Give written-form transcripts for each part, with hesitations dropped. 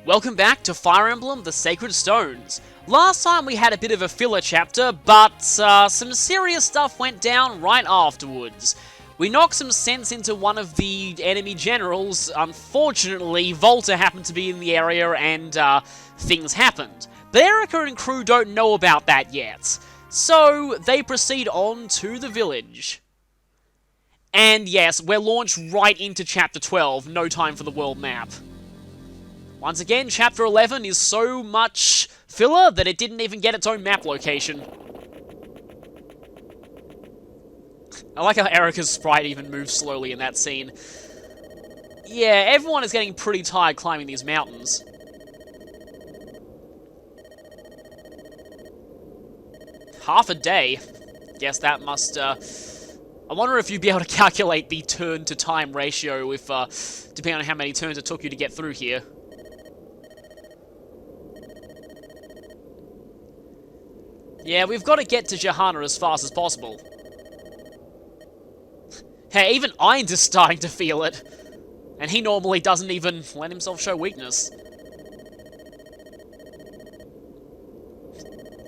Welcome back to Fire Emblem: The Sacred Stones. Last time we had a bit of a filler chapter, but some serious stuff went down right afterwards. We knocked some sense into one of the enemy generals. Unfortunately, Volta happened to be in the area and things happened. But Erica and crew don't know about that yet. So they proceed on to the village. And yes, we're launched right into Chapter 12, no time for the world map. Once again, Chapter 11 is so much filler that it didn't even get its own map location. I like how Erica's sprite even moves slowly in that scene. Yeah, everyone is getting pretty tired climbing these mountains. Half a day. Guess that must, I wonder if you'd be able to calculate the turn-to-time ratio if, depending on how many turns it took you to get through here. Yeah, we've got to get to Johanna as fast as possible. Hey, even Ainz is starting to feel it. And he normally doesn't even let himself show weakness.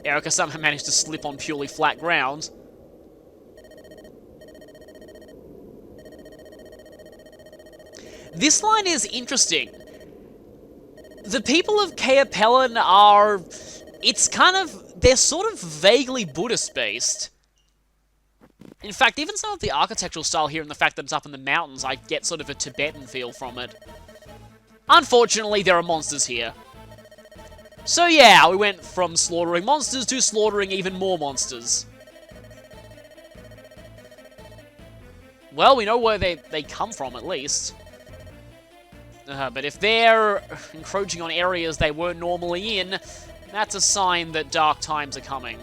Erica somehow managed to slip on purely flat ground. This line is interesting. The people of Caepellon are... It's kind of... They're sort of vaguely Buddhist-based. In fact, even some of the architectural style here and the fact that it's up in the mountains, I get sort of a Tibetan feel from it. Unfortunately, there are monsters here. So yeah, we went from slaughtering monsters to slaughtering even more monsters. Well, we know where they come from, at least. But if they're encroaching on areas they weren't normally in, that's a sign that dark times are coming.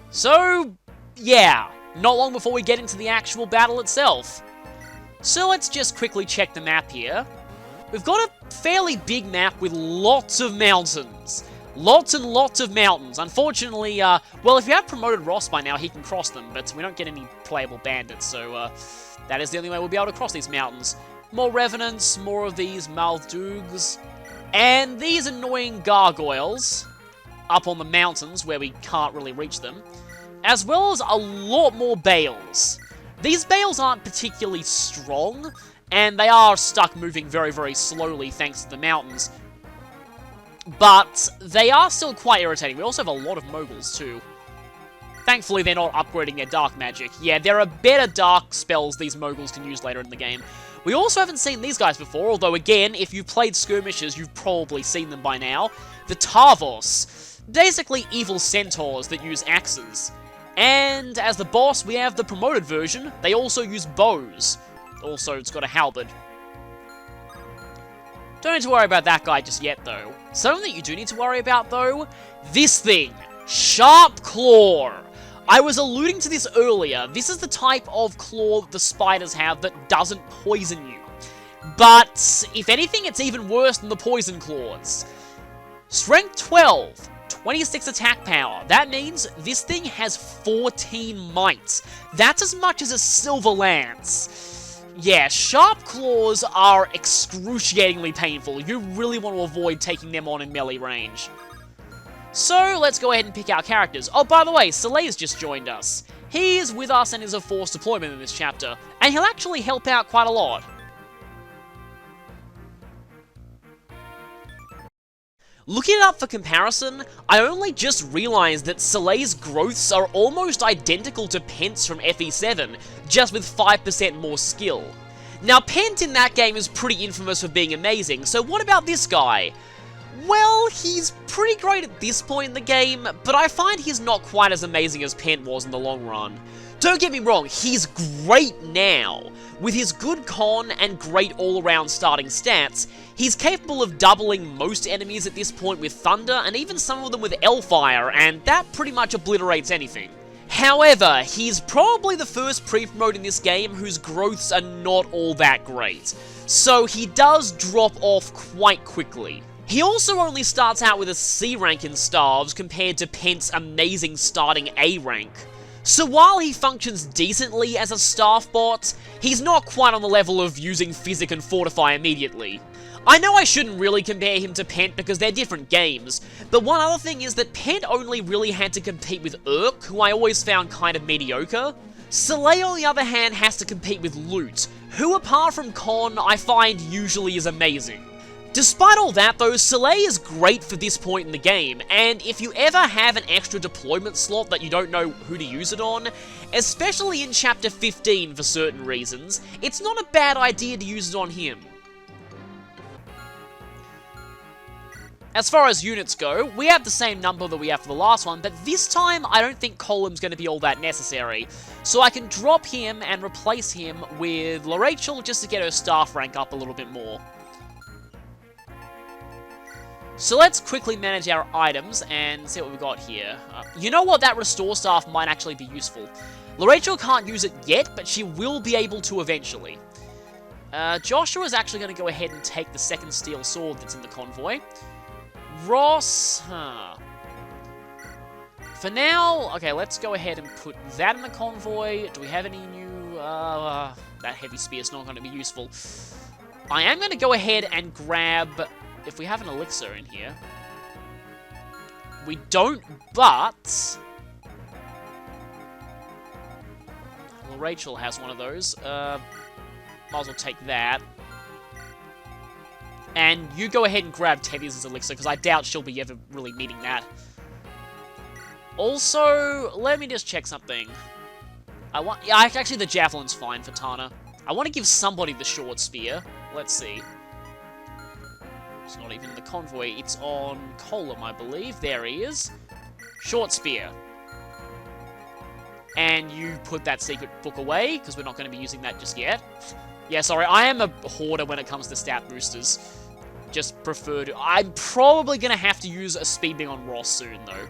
So, yeah, not long before we get into the actual battle itself. So let's just quickly check the map here. We've got a fairly big map with lots of mountains. Lots and lots of mountains. Unfortunately, well, if you have promoted Ross by now, he can cross them, but we don't get any playable bandits, so that is the only way we'll be able to cross these mountains. More Revenants, more of these Maldugs, and these annoying gargoyles up on the mountains where we can't really reach them, as well as a lot more bales. These bales aren't particularly strong, and they are stuck moving very, very slowly thanks to the mountains, but they are still quite irritating. We also have a lot of moguls too. Thankfully, they're not upgrading their dark magic. Yeah, there are better dark spells these moguls can use later in the game. We also haven't seen these guys before, although again, if you've played skirmishes, you've probably seen them by now. The Tarvos. Basically evil centaurs that use axes. And as the boss, we have the promoted version. They also use bows. Also, it's got a halberd. Don't need to worry about that guy just yet, though. Something that you do need to worry about, though, this thing. Sharp Claw. I was alluding to this earlier. This is the type of claw the spiders have that doesn't poison you. But, if anything, it's even worse than the poison claws. Strength 12, 26 attack power. That means this thing has 14 might. That's as much as a silver lance. Yeah, sharp claws are excruciatingly painful. You really want to avoid taking them on in melee range. So, let's go ahead and pick our characters. Oh, by the way, Soleil's just joined us. He is with us and is a forced deployment in this chapter, and he'll actually help out quite a lot. Looking it up for comparison, I only just realized that Soleil's growths are almost identical to Pent's from FE7, just with 5% more skill. Now, Pent in that game is pretty infamous for being amazing, so what about this guy? Well, he's pretty great at this point in the game, but I find he's not quite as amazing as Pent was in the long run. Don't get me wrong, he's great now. With his good con and great all-around starting stats, he's capable of doubling most enemies at this point with Thunder, and even some of them with Hellfire, and that pretty much obliterates anything. However, he's probably the first pre-promote in this game whose growths are not all that great, so he does drop off quite quickly. He also only starts out with a C rank in Staves compared to Pent's amazing starting A rank. So while he functions decently as a staff bot, he's not quite on the level of using Physic and Fortify immediately. I know I shouldn't really compare him to Pent because they're different games, but one other thing is that Pent only really had to compete with Urk, who I always found kind of mediocre. Soleil, on the other hand, has to compete with Lute, who apart from Con, I find usually is amazing. Despite all that though, Soleil is great for this point in the game, and if you ever have an extra deployment slot that you don't know who to use it on, especially in Chapter 15 for certain reasons, it's not a bad idea to use it on him. As far as units go, we have the same number that we have for the last one, but this time I don't think Column's going to be all that necessary. So I can drop him and replace him with LaRachel just to get her staff rank up a little bit more. So let's quickly manage our items and see what we've got here. You know what? That restore staff might actually be useful. LaRachel can't use it yet, but she will be able to eventually. Joshua's actually going to go ahead and take the second steel sword that's in the convoy. Ross, For now, okay, let's go ahead and put that in the convoy. Do we have any new, that heavy spear's not going to be useful. I am going to go ahead and grab, if we have an elixir in here. We don't, but well, Rachel has one of those. Might as well take that. And you go ahead and grab Teddy's elixir, because I doubt she'll be ever really needing that. Also, let me just check something. Yeah, actually the javelin's fine for Tana. I want to give somebody the short spear. Let's see. It's not even in the convoy. It's on Colum, I believe. There he is. Short spear. And you put that secret book away, because we're not going to be using that just yet. Yeah, sorry, I am a hoarder when it comes to stat boosters. Just prefer to... I'm probably going to have to use a speed beam on Ross soon, though.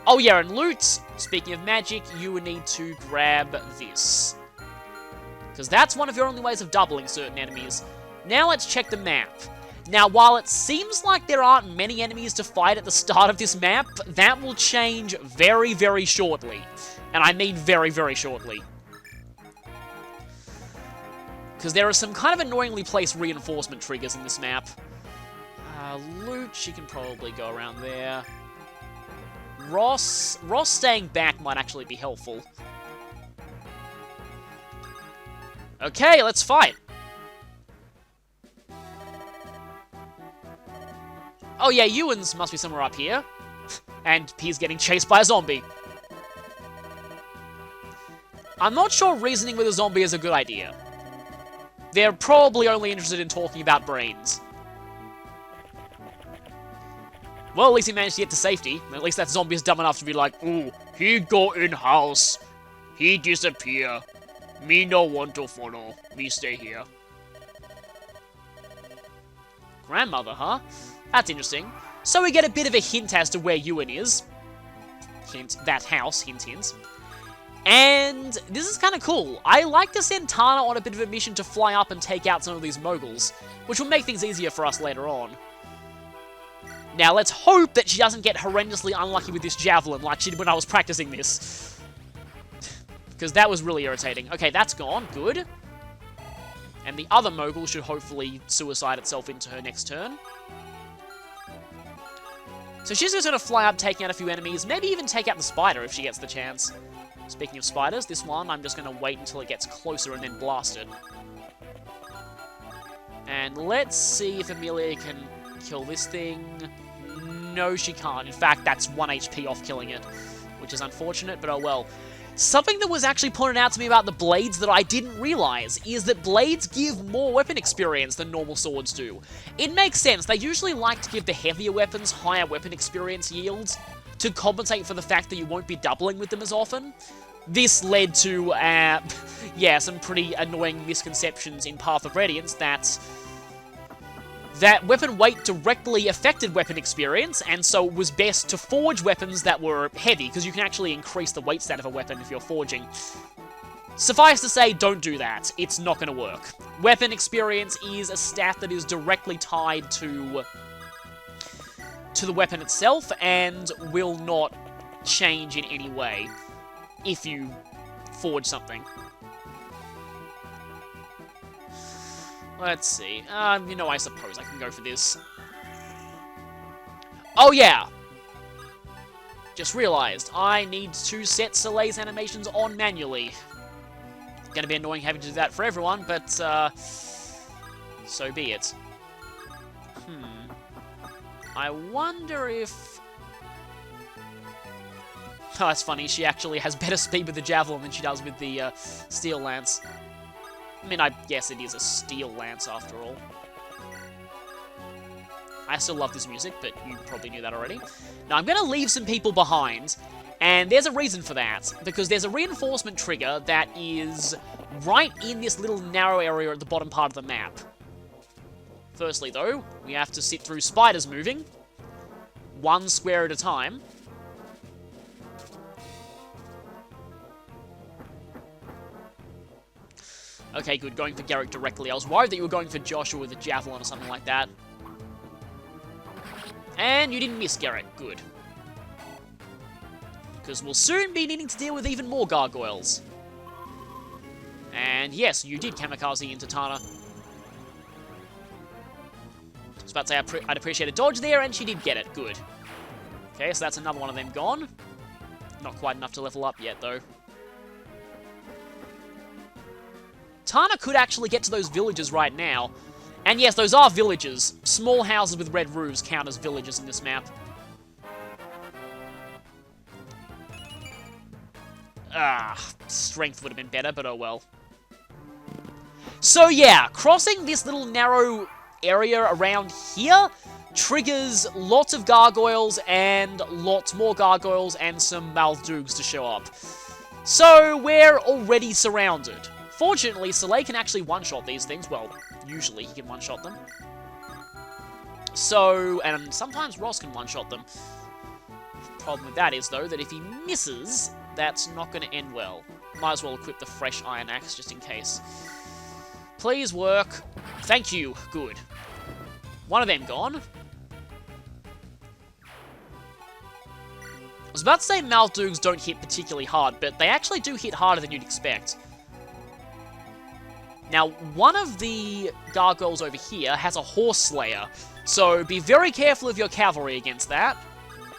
Oh, yeah, and loot. Speaking of magic, you would need to grab this. Because that's one of your only ways of doubling certain enemies. Now let's check the map. Now, while it seems like there aren't many enemies to fight at the start of this map, that will change very, very shortly. And I mean very, very shortly. Because there are some kind of annoyingly placed reinforcement triggers in this map. Loot, she can probably go around there. Ross staying back might actually be helpful. Okay, let's fight. Oh yeah, Ewan's must be somewhere up here. And he's getting chased by a zombie. I'm not sure reasoning with a zombie is a good idea. They're probably only interested in talking about brains. Well, at least he managed to get to safety. At least that zombie is dumb enough to be like, ooh, he go in house. He disappear. Me no want to follow. Me stay here. Grandmother, huh? That's interesting. So we get a bit of a hint as to where Ewan is. Hint, that house, hint, hint. And this is kind of cool. I like to send Tana on a bit of a mission to fly up and take out some of these moguls, which will make things easier for us later on. Now, let's hope that she doesn't get horrendously unlucky with this javelin like she did when I was practicing this. Because that was really irritating. Okay, that's gone. Good. And the other mogul should hopefully suicide itself into her next turn. So she's just going to fly up, taking out a few enemies, maybe even take out the spider if she gets the chance. Speaking of spiders, this one, I'm just going to wait until it gets closer and then blast it. And let's see if Amelia can kill this thing. No, she can't. In fact, that's 1 HP off killing it, which is unfortunate, but oh well. Something that was actually pointed out to me about the blades that I didn't realize is that blades give more weapon experience than normal swords do. It makes sense. They usually like to give the heavier weapons higher weapon experience yields to compensate for the fact that you won't be doubling with them as often. This led to, yeah, some pretty annoying misconceptions in Path of Radiance that weapon weight directly affected weapon experience, and so it was best to forge weapons that were heavy, because you can actually increase the weight stat of a weapon if you're forging. Suffice to say, don't do that. It's not going to work. Weapon experience is a stat that is directly tied to the weapon itself, and will not change in any way. if you forge something. Let's see. You know, I suppose I can go for this. Oh, yeah! Just realized, I need to set Soleil's animations on manually. Gonna be annoying having to do that for everyone, but, so be it. I wonder if... Oh, that's funny, she actually has better speed with the Javelin than she does with the, Steel Lance. I mean, I guess it is a Steel Lance after all. I still love this music, but you probably knew that already. Now, I'm going to leave some people behind, and there's a reason for that, because there's a reinforcement trigger that is right in this little narrow area at the bottom part of the map. Firstly, though, we have to sit through spiders moving, one square at a time. Okay, good, going for Garrick directly. I was worried that you were going for Joshua with a Javelin or something like that. And you didn't miss, Garrick. Good. Because we'll soon be needing to deal with even more gargoyles. And yes, you did kamikaze into Tana. I was about to say I'd appreciate a dodge there, and she did get it. Good. Okay, so that's another one of them gone. Not quite enough to level up yet, though. Tana could actually get to those villages right now. And yes, those are villages. Small houses with red roofs count as villages in this map. Strength would have been better, but oh well. So yeah, crossing this little narrow area around here triggers lots of gargoyles and lots more gargoyles and some Maldugs to show up. So we're already surrounded. Fortunately, Soleil can actually one-shot these things. Well, usually he can one-shot them. So, and sometimes Ross can one-shot them. Problem with that is, though, that if he misses, that's not going to end well. Might as well equip the fresh Iron Axe just in case. Please work. Thank you. Good. One of them gone. I was about to say Maldugs don't hit particularly hard, but they actually do hit harder than you'd expect. Now, one of the gargoyles over here has a Horse Slayer, so be very careful of your cavalry against that.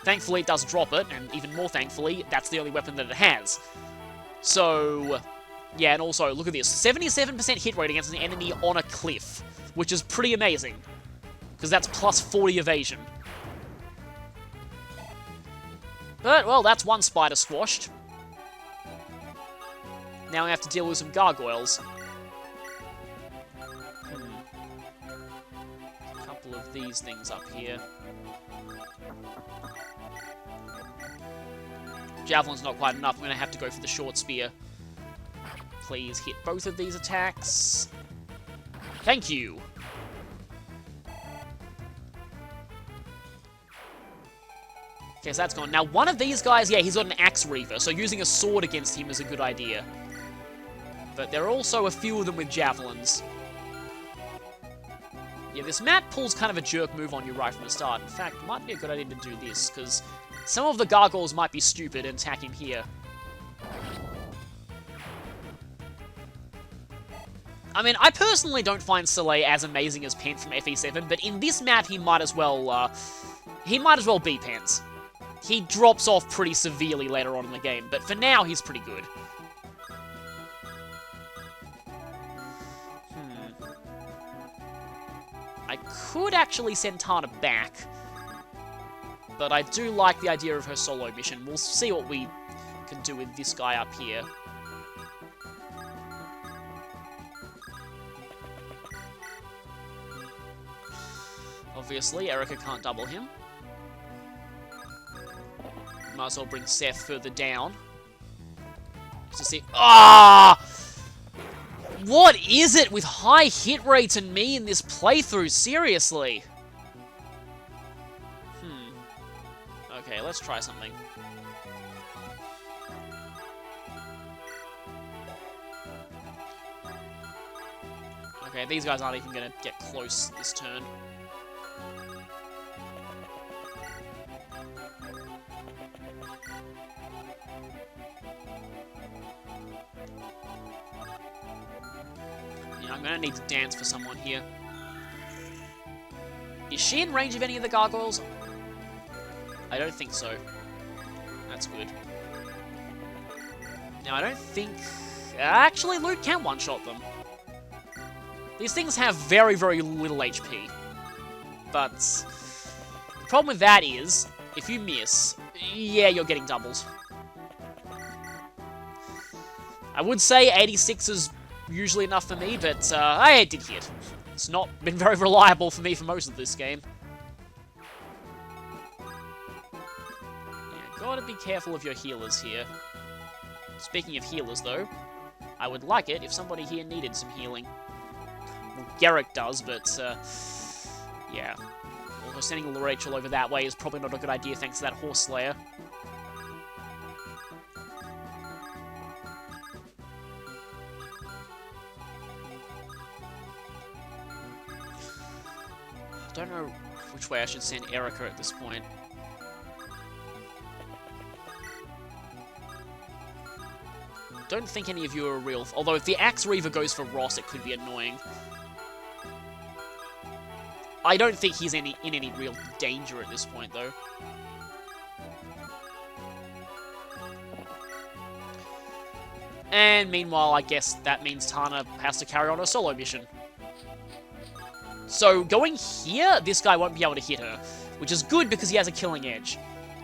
Thankfully, it does drop it, and even more thankfully, that's the only weapon that it has. So, yeah, and also, look at this. 77% hit rate against an enemy on a cliff, which is pretty amazing, because that's plus 40 evasion. But, well, that's one spider squashed. Now we have to deal with some gargoyles. Of these things up here. Javelin's not quite enough. I'm going to have to go for the short spear. Please hit both of these attacks. Thank you. Okay, so that's gone. Now, one of these guys, yeah, he's got an Axe Reaver, so using a sword against him is a good idea. But there are also a few of them with javelins. Yeah, this map pulls kind of a jerk move on you right from the start. In fact, it might be a good idea to do this, because some of the gargoyles might be stupid and attack him here. I mean, I personally don't find Soleil as amazing as Pen from FE7, but in this map, he might as well be Pens. He drops off pretty severely later on in the game, but for now, he's pretty good. I could actually send Tana back, but I do like the idea of her solo mission. We'll see what we can do with this guy up here. Obviously, Erica can't double him. Might as well bring Seth further down. Just to see... Ah! What is it with high hit rates and me in this playthrough? Seriously? Okay, let's try something. Okay, these guys aren't even going to get close this turn. gonna need to dance for someone here. Is she in range of any of the gargoyles? I don't think so. That's good. Now, I don't think... Actually, Loot can one-shot them. These things have very, very little HP. But the problem with that is, if you miss, yeah, you're getting doubles. I would say 86 is usually enough for me, but I did hit. It's not been very reliable for me for most of this game. Yeah, gotta be careful of your healers here. Speaking of healers, though, I would like it if somebody here needed some healing. Well, Garrick does, but, yeah. Also, sending Rachel over that way is probably not a good idea thanks to that Horse Slayer. I don't know which way I should send Erica at this point. Don't think any of you are real. Although if the Axe Reaver goes for Ross, it could be annoying. I don't think he's in any real danger at this point, though. And meanwhile, I guess that means Tana has to carry on a solo mission. So going here, this guy won't be able to hit her, which is good because he has a killing edge.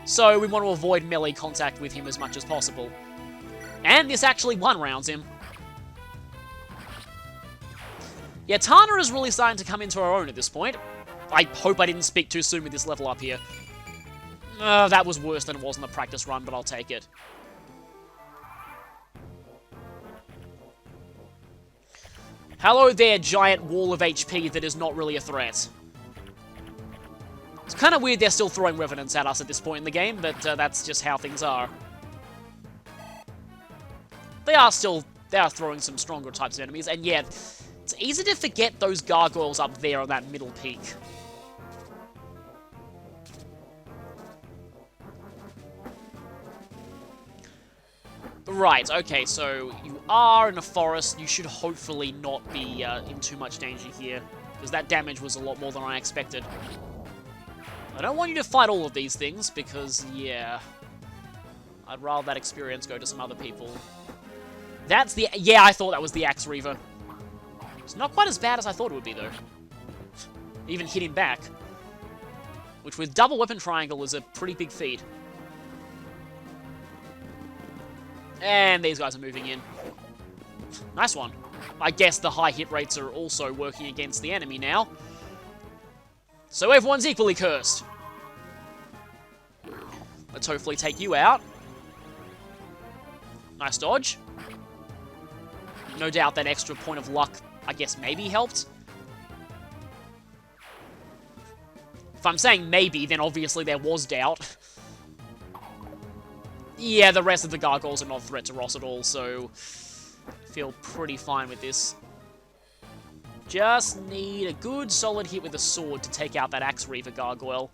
So we want to avoid melee contact with him as much as possible. And this actually one-rounds him. Yeah, Tana is really starting to come into her own at this point. I hope I didn't speak too soon with this level up here. That was worse than it was in the practice run, but I'll take it. Hello there, giant wall of HP that is not really a threat. It's kind of weird they're still throwing Revenants at us at this point in the game, but that's just how things are. They are throwing some stronger types of enemies, and yeah, it's easy to forget those gargoyles up there on that middle peak. Right, okay, so you are in a forest. You should hopefully not be in too much danger here, because that damage was a lot more than I expected. I don't want you to fight all of these things, because, yeah, I'd rather that experience go to some other people. That's the... Yeah, I thought that was the Axe Reaver. It's not quite as bad as I thought it would be, though. Even hit him back. Which, with double weapon triangle, is a pretty big feat. And these guys are moving in. Nice one. I guess the high hit rates are also working against the enemy now. So everyone's equally cursed. Let's hopefully take you out. Nice dodge. No doubt that extra point of luck, I guess, maybe helped. If I'm saying maybe, then obviously there was doubt. Yeah, the rest of the gargoyles are not a threat to Ross at all, so I feel pretty fine with this. Just need a good solid hit with a sword to take out that Axe Reaver gargoyle.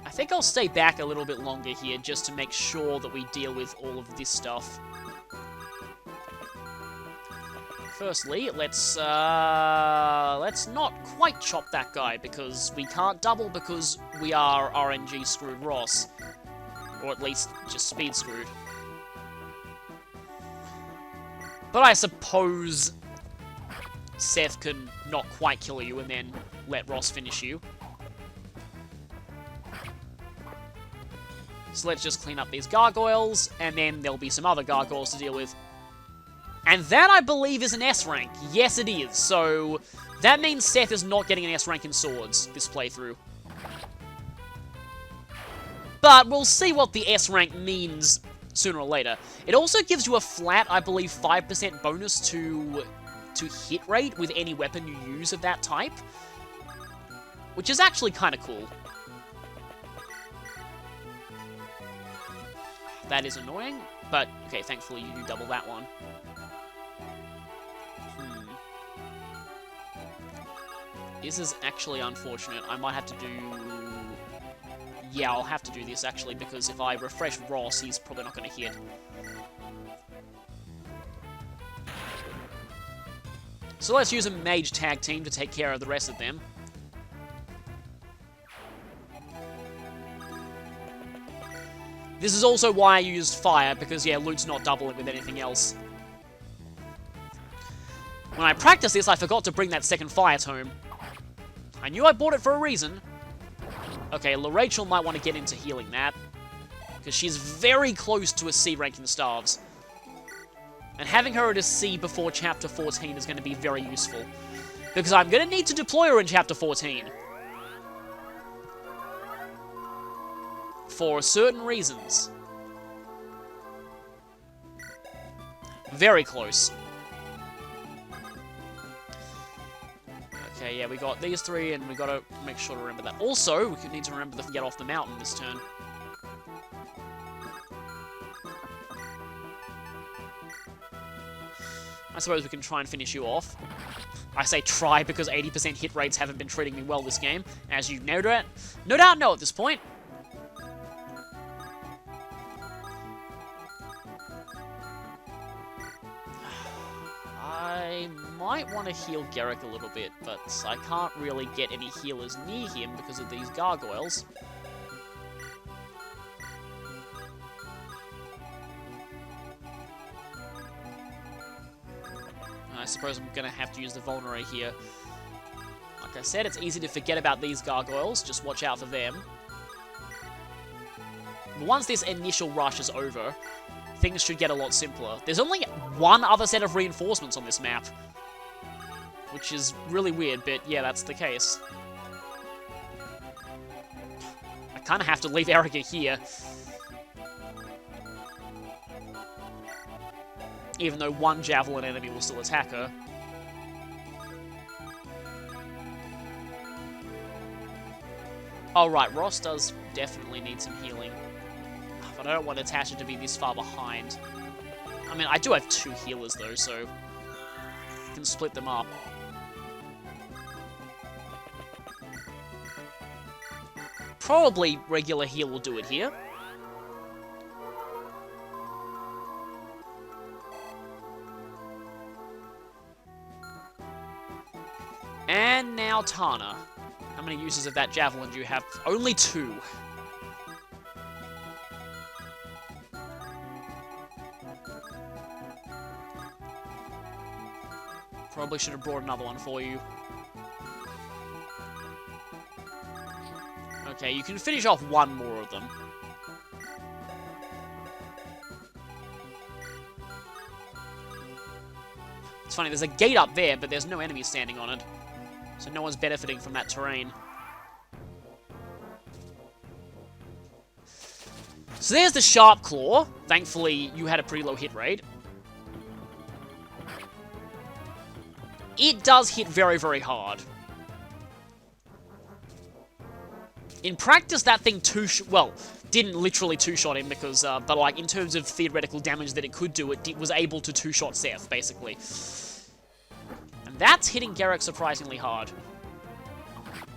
I think I'll stay back a little bit longer here just to make sure that we deal with all of this stuff. Firstly, let's not quite chop that guy, because we can't double because we are RNG screwed Ross. Or at least just speed screwed. But I suppose Seth can not quite kill you and then let Ross finish you. So let's just clean up these gargoyles, and then there'll be some other gargoyles to deal with. And that, I believe, is an S rank. Yes, it is. So that means Seth is not getting an S rank in swords this playthrough. But we'll see what the S rank means sooner or later. It also gives you a flat, I believe, 5% bonus to hit rate with any weapon you use of that type. Which is actually kind of cool. That is annoying, but okay, thankfully you do double that one. This is actually unfortunate. I might have to do... Yeah, I'll have to do this, actually, because if I refresh Ross, he's probably not going to hit. So let's use a mage tag team to take care of the rest of them. This is also why I used fire, because, yeah, loot's not doubling with anything else. When I practiced this, I forgot to bring that second fire tome. I knew I bought it for a reason. Okay, LaRachel might want to get into healing that, because she's very close to a C rank in Starves. And having her at a C before Chapter 14 is going to be very useful, because I'm going to need to deploy her in Chapter 14. For certain reasons. Very close. Okay, yeah, we got these three, and we got to make sure to remember that. Also, we need to remember to get off the mountain this turn. I suppose we can try and finish you off. I say try because 80% hit rates haven't been treating me well this game, as you no doubt know at this point. I might want to heal Garrick a little bit, but I can't really get any healers near him because of these gargoyles. I suppose I'm going to have to use the Vulnerary here. Like I said, it's easy to forget about these gargoyles, just watch out for them. But once this initial rush is over, things should get a lot simpler. There's only one other set of reinforcements on this map, which is really weird, but yeah, that's the case. I kind of have to leave Erica here. Even though one Javelin enemy will still attack her. Oh right, Ross does definitely need some healing. But I don't want Natasha to be this far behind. I mean, I do have 2 healers though, so I can split them up. Probably regular heal will do it here. And now Tana. How many uses of that Javelin do you have? Only 2. Probably should have brought another one for you. Okay, you can finish off one more of them. It's funny, there's a gate up there, but there's no enemy standing on it. So no one's benefiting from that terrain. So there's the Sharp Claw. Thankfully, you had a pretty low hit rate. It does hit very, very hard. In practice, that thing didn't literally two-shot him because, but like in terms of theoretical damage that it could do, it was able to two-shot Seth, basically. And that's hitting Garrick surprisingly hard.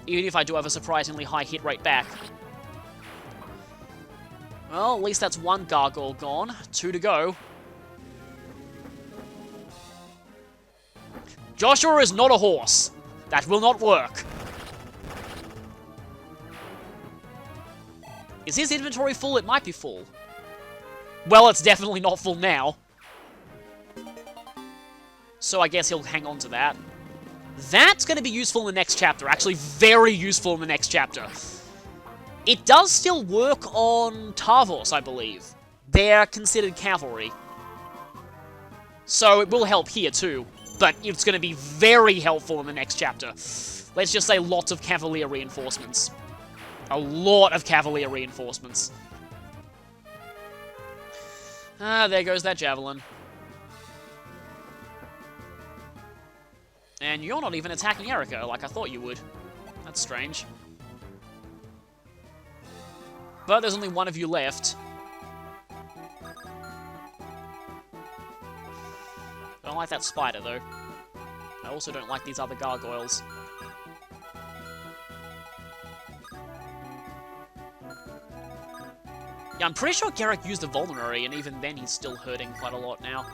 Even if I do have a surprisingly high hit rate back. Well, at least that's 1 gargoyle gone. 2 to go. Joshua is not a horse. That will not work. Is his inventory full? It might be full. Well, it's definitely not full now. So I guess he'll hang on to that. That's going to be useful in the next chapter. Actually, very useful in the next chapter. It does still work on Tarvos, I believe. They're considered cavalry. So it will help here too. But it's going to be very helpful in the next chapter. Let's just say lots of Cavalier reinforcements. A lot of Cavalier reinforcements. Ah, there goes that Javelin. And you're not even attacking Erica like I thought you would. That's strange. But there's only one of you left. I don't like that spider, though. I also don't like these other gargoyles. Yeah, I'm pretty sure Garrick used the Vulnerary, and even then he's still hurting quite a lot now.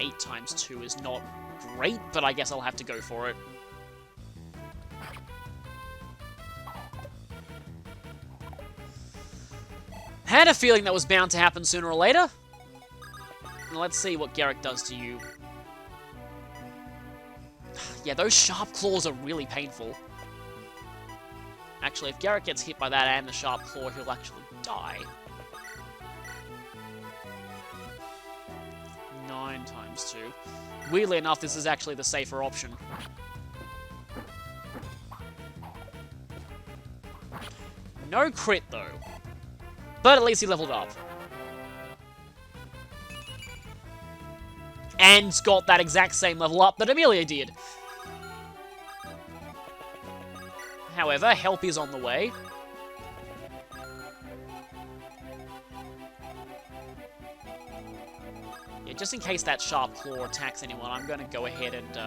8 times 2 is not great, but I guess I'll have to go for it. Had a feeling that was bound to happen sooner or later. Now let's see what Garrick does to you. Yeah, those sharp claws are really painful. Actually, if Garrick gets hit by that and the sharp claw, he'll actually die. 9 times 2. Weirdly enough, this is actually the safer option. No crit, though. But at least he leveled up. And got that exact same level up that Amelia did. However, help is on the way. Yeah, just in case that sharp claw attacks anyone, I'm going to go ahead and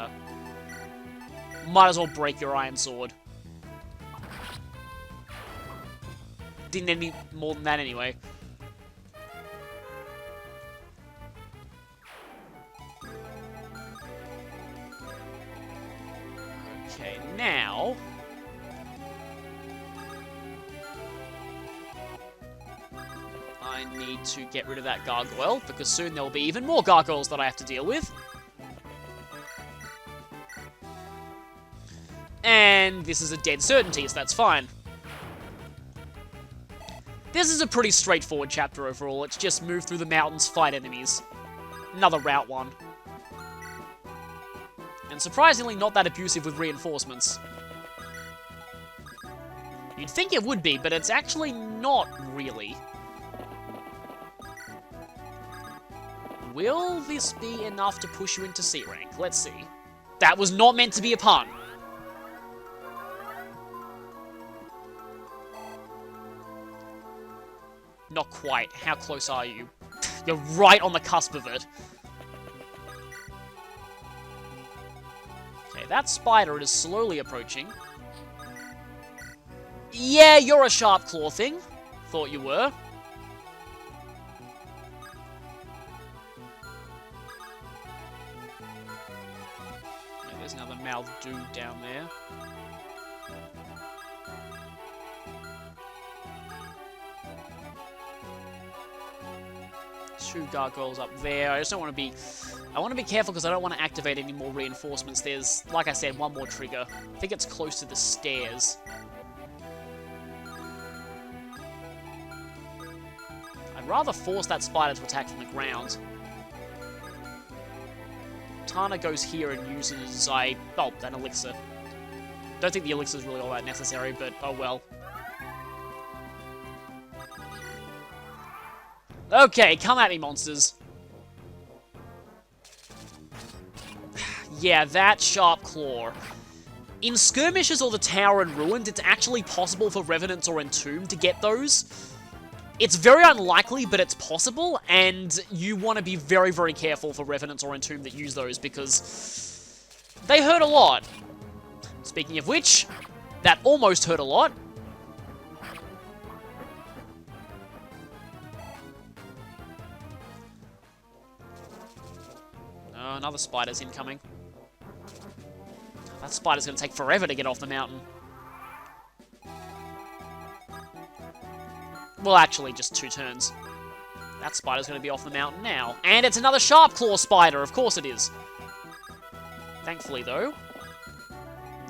might as well break your iron sword. Didn't need any more than that anyway. Okay, now... I need to get rid of that gargoyle, because soon there will be even more gargoyles that I have to deal with. And this is a dead certainty, so that's fine. This is a pretty straightforward chapter overall. It's just move through the mountains, fight enemies. Another Route 1. And surprisingly not that abusive with reinforcements. You'd think it would be, but it's actually not really. Will this be enough to push you into C rank? Let's see. That was not meant to be a pun. Not quite. How close are you? You're right on the cusp of it. Okay, that spider is slowly approaching. Yeah, you're a sharp claw thing. Thought you were. Yeah, there's another mouth dude down there. Two gargoyles up there. I just don't want to be... I want to be careful because I don't want to activate any more reinforcements. There's, like I said, one more trigger. I think it's close to the stairs. I'd rather force that spider to attack from the ground. Tana goes here and uses... an elixir. Don't think the elixir is really all that necessary, but oh well. Okay, come at me, monsters. Yeah, that sharp claw. In skirmishes or the Tower and Ruined, it's actually possible for Revenants or Entombed to get those. It's very unlikely, but it's possible, and you want to be very, very careful for Revenants or Entombed that use those, because they hurt a lot. Speaking of which, that almost hurt a lot. Another spider's incoming. That spider's going to take forever to get off the mountain. Well, actually, just 2 turns. That spider's going to be off the mountain now. And it's another sharp claw spider, of course it is. Thankfully, though,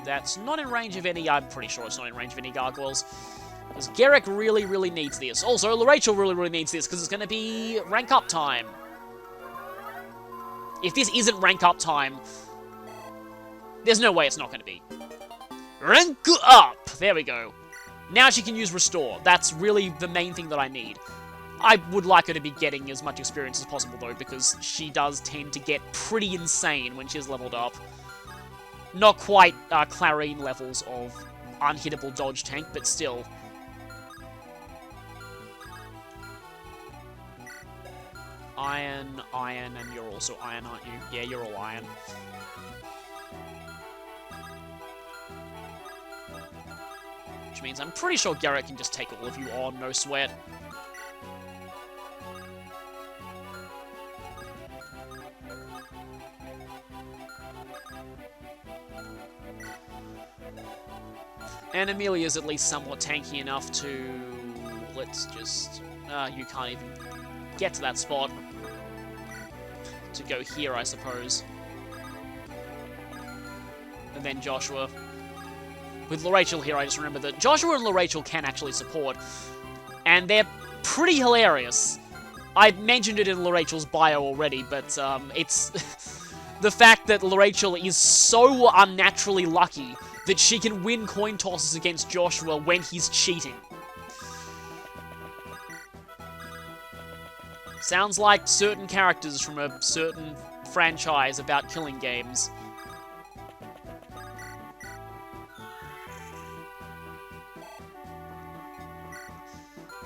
that's not in range of any... I'm pretty sure it's not in range of any gargoyles. Because Garrick really, really needs this. Also, Rachel really, really needs this, because it's going to be rank up time. If this isn't rank up time, there's no way it's not going to be. Rank up! There we go. Now she can use Restore. That's really the main thing that I need. I would like her to be getting as much experience as possible, though, because she does tend to get pretty insane when she's leveled up. Not quite Clarine levels of unhittable dodge tank, but still. Iron, and you're also iron, aren't you? Yeah, you're all iron. Which means I'm pretty sure Garrett can just take all of you on, no sweat. And Amelia's at least somewhat tanky enough to... Let's just... you can't even get to that spot. To go here, I suppose. And then Joshua. With LaRachel here, I just remember that Joshua and LaRachel can actually support. And they're pretty hilarious. I mentioned it in LaRachel's bio already, but it's the fact that LaRachel is so unnaturally lucky that she can win coin tosses against Joshua when he's cheating. Sounds like certain characters from a certain franchise about killing games.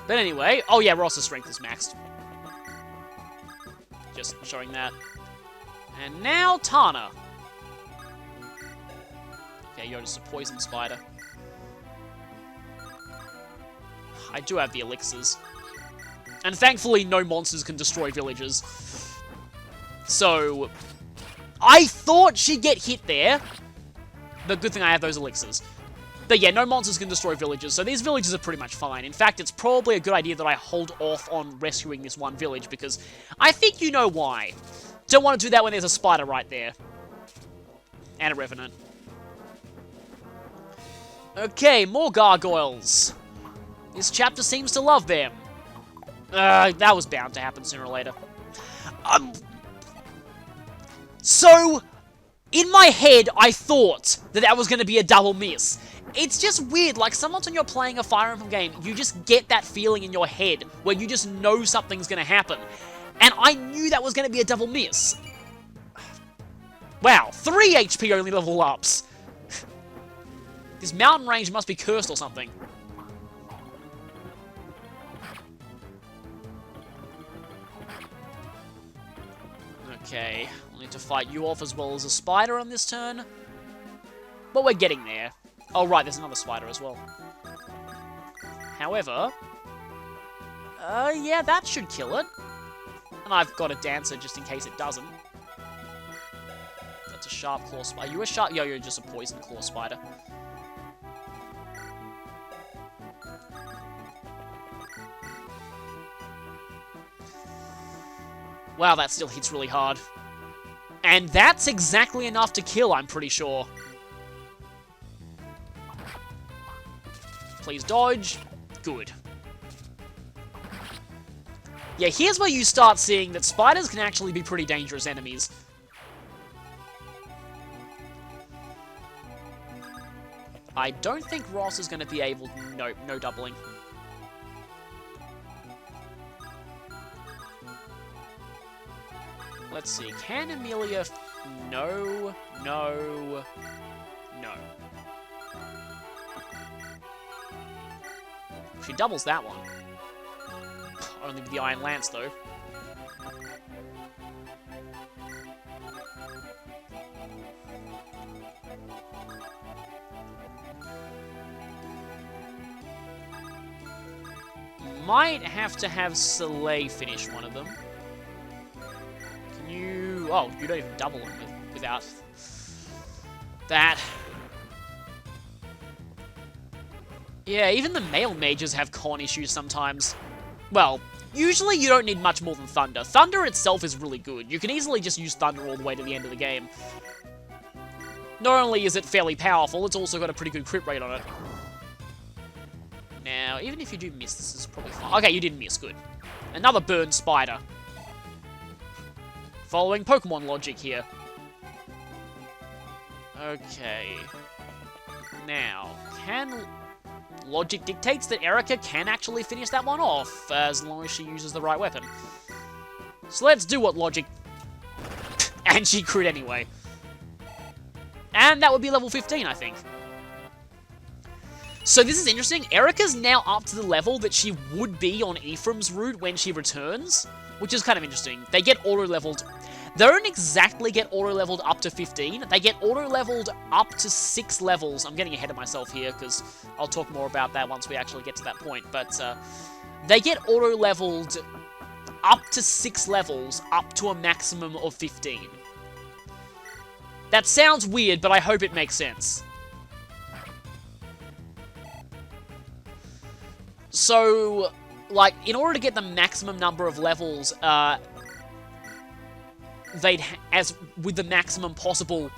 But anyway, oh yeah, Ross's strength is maxed. Just showing that. And now Tana. Okay, you're just a poison spider. I do have the elixirs. And thankfully, no monsters can destroy villages. So, I thought she'd get hit there. But good thing I have those elixirs. But yeah, no monsters can destroy villages, so these villages are pretty much fine. In fact, it's probably a good idea that I hold off on rescuing this one village, because I think you know why. Don't want to do that when there's a spider right there. And a revenant. Okay, more gargoyles. This chapter seems to love them. That was bound to happen sooner or later. So, in my head, I thought that that was going to be a double miss. It's just weird, like sometimes when you're playing a Fire Emblem game, you just get that feeling in your head where you just know something's going to happen. And I knew that was going to be a double miss. Wow, 3 HP only level ups. This mountain range must be cursed or something. Okay, we'll need to fight you off as well as a spider on this turn. But we're getting there. Oh, right, there's another spider as well. However... yeah, that should kill it. And I've got a dancer just in case it doesn't. That's a sharp claw spider. Are you a sharp... Yo, you're just a poison claw spider. Wow, that still hits really hard. And that's exactly enough to kill, I'm pretty sure. Please dodge. Good. Yeah, here's where you start seeing that spiders can actually be pretty dangerous enemies. I don't think Ross is going to be able... Nope, no doubling. Let's see. Can Amelia... No, no, no. She doubles that one. Only with the Iron Lance, though. Might have to have Soleil finish one of them. Can you... Oh, you don't even double them without that. Yeah, even the male mages have con issues sometimes. Well, usually you don't need much more than Thunder. Thunder itself is really good. You can easily just use Thunder all the way to the end of the game. Not only is it fairly powerful, it's also got a pretty good crit rate on it. Now, even if you do miss, this is probably fine. Okay, you didn't miss, good. Another burn spider. Following Pokemon logic here. Okay. Now, can... Logic dictates that Erica can actually finish that one off, as long as she uses the right weapon. So let's do what logic... And she crit anyway. And that would be level 15, I think. So this is interesting. Erica's now up to the level that she would be on Ephraim's route when she returns, which is kind of interesting. They get auto-leveled... They don't exactly get auto-leveled up to 15. They get auto-leveled up to 6 levels. I'm getting ahead of myself here, because I'll talk more about that once we actually get to that point. But they get auto-leveled up to 6 levels, up to a maximum of 15. That sounds weird, but I hope it makes sense. So, like, in order to get the maximum number of levels, as with the maximum possible...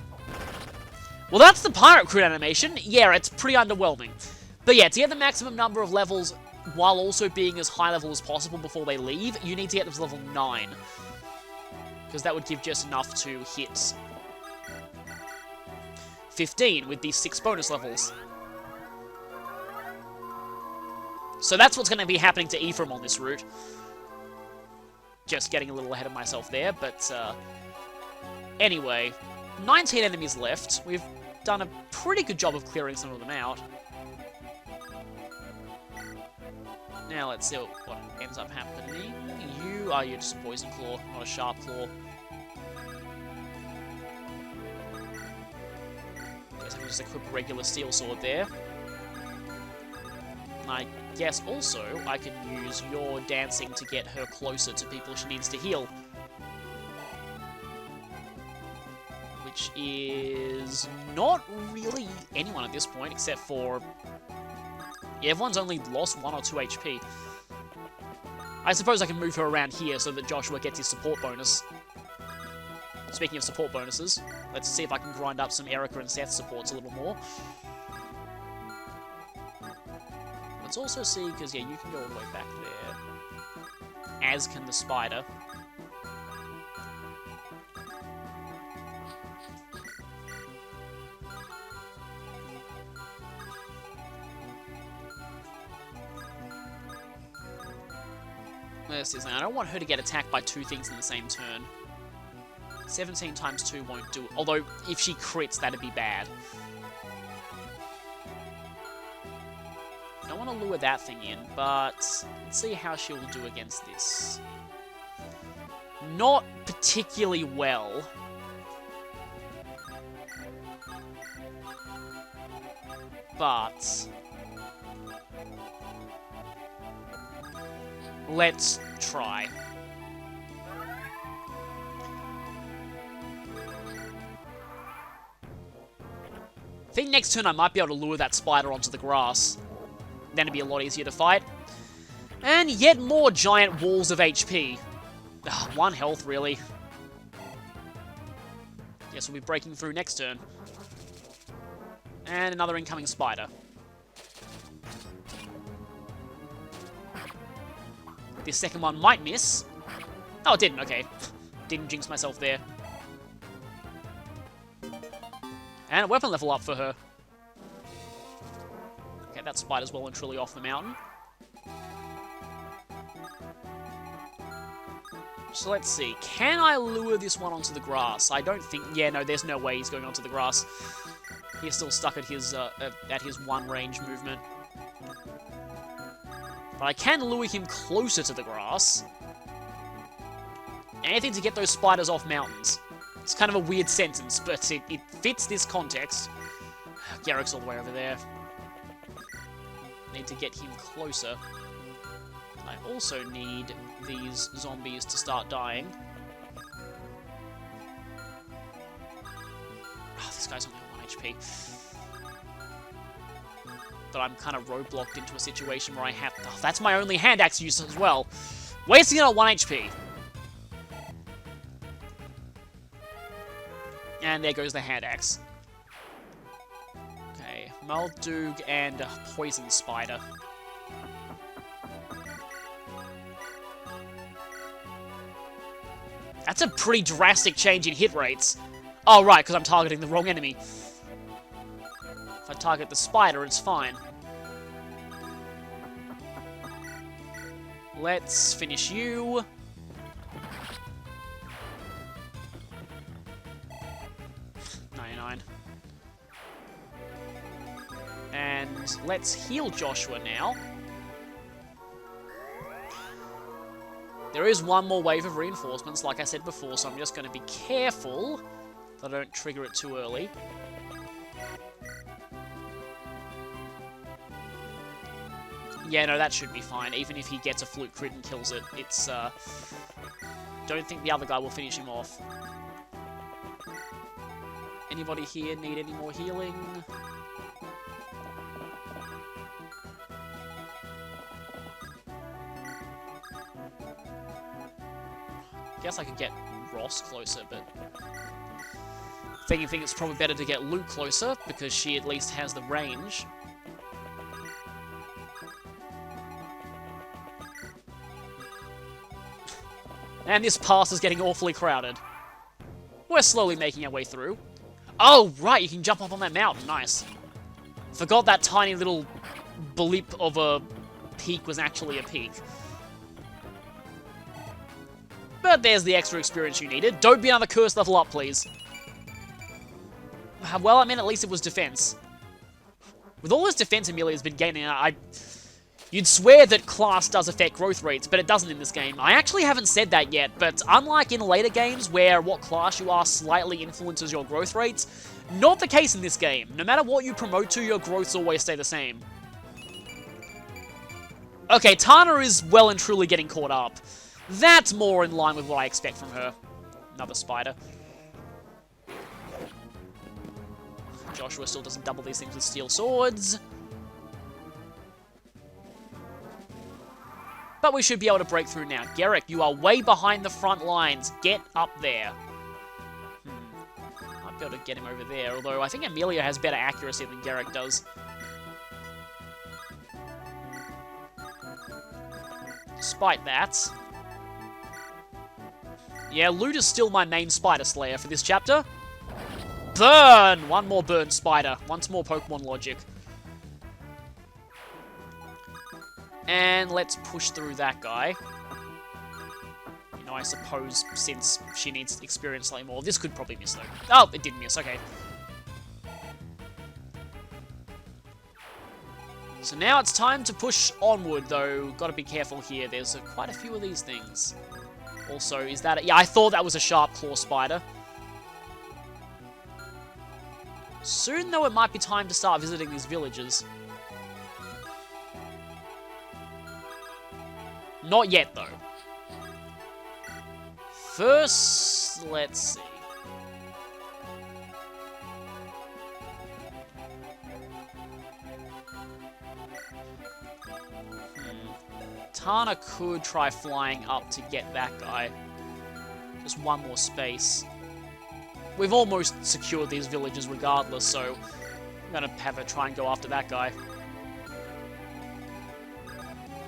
Well, that's the pirate crit animation. Yeah, it's pretty underwhelming. But yeah, to get the maximum number of levels while also being as high level as possible before they leave, you need to get them to level 9. Because that would give just enough to hit 15 with these 6 bonus levels. So that's what's going to be happening to Ephraim on this route. Just getting a little ahead of myself there, but anyway, 19 enemies left. We've done a pretty good job of clearing some of them out. Now let's see what ends up happening. You're just a poison claw, not a sharp claw. Guess I can just equip a regular steel sword there. And I guess also I can use your dancing to get her closer to people she needs to heal. Which is not really anyone at this point, except for... Yeah, everyone's only lost 1 or 2 HP. I suppose I can move her around here so that Joshua gets his support bonus. Speaking of support bonuses, let's see if I can grind up some Erica and Seth supports a little more. Let's also see, because yeah, you can go all the way back there. As can the spider. I don't want her to get attacked by 2 things in the same turn. 17 times 2 won't do it. Although, if she crits, that'd be bad. I don't want to lure that thing in, but let's see how she'll do against this. Not particularly well. But... let's try. I think next turn I might be able to lure that spider onto the grass. Then it'd be a lot easier to fight. And yet more giant walls of HP. Ugh, 1 health, really. Guess we'll be breaking through next turn. And another incoming spider. This second one might miss. Oh, it didn't. Okay. Didn't jinx myself there. And a weapon level up for her. Okay, that spider's well and truly off the mountain. So let's see. Can I lure this one onto the grass? I don't think... Yeah, no, there's no way he's going onto the grass. He's still stuck at his 1 range movement. But I can lure him closer to the grass. Anything to get those spiders off mountains. It's kind of a weird sentence, but it fits this context. Garrick's all the way over there. Need to get him closer. I also need these zombies to start dying. Oh, this guy's only on 1 HP. But I'm kind of roadblocked into a situation where I have... Oh, that's my only hand axe use as well. Wasting it on 1 HP. And there goes the hand axe. Okay, Muldoog and Poison Spider. That's a pretty drastic change in hit rates. Oh, right, because I'm targeting the wrong enemy. If I target the spider, it's fine. Let's finish you. And let's heal Joshua now. There is 1 more wave of reinforcements, like I said before, so I'm just going to be careful that I don't trigger it too early. Yeah, no, that should be fine. Even if he gets a fluke crit and kills it, it's, don't think the other guy will finish him off. Anybody here need any more healing? Guess I could get Ross closer, but... Think it's probably better to get Luke closer, because she at least has the range. And this pass is getting awfully crowded. We're slowly making our way through. Oh, right, you can jump up on that mountain. Nice. Forgot that tiny little blip of a peak was actually a peak. But there's the extra experience you needed. Don't be another curse level up, please. Well, I mean, at least it was defense. With all this defense Amelia's been gaining, you'd swear that class does affect growth rates, but it doesn't in this game. I actually haven't said that yet, but unlike in later games where what class you are slightly influences your growth rates, not the case in this game. No matter what you promote to, your growths always stay the same. Okay, Tana is well and truly getting caught up. That's more in line with what I expect from her. Another spider. Joshua still doesn't double these things with steel swords. But we should be able to break through now. Garrick, you are way behind the front lines. Get up there. Might be able to get him over there, although I think Amelia has better accuracy than Garrick does. Despite that... Yeah, Loot is still my main Spider Slayer for this chapter. Burn! One more burn spider. Once more Pokemon logic. And let's push through that guy. You know, I suppose since she needs experience slightly more, this could probably miss though. Oh, it did miss, okay. So now it's time to push onward though. Gotta be careful here, there's quite a few of these things. Also, is that yeah, I thought that was a sharp claw spider. Soon, though, it might be time to start visiting these villages. Not yet, though. First, let's see. Tana could try flying up to get that guy. Just one more space. We've almost secured these villages regardless, so I'm gonna have her try and go after that guy.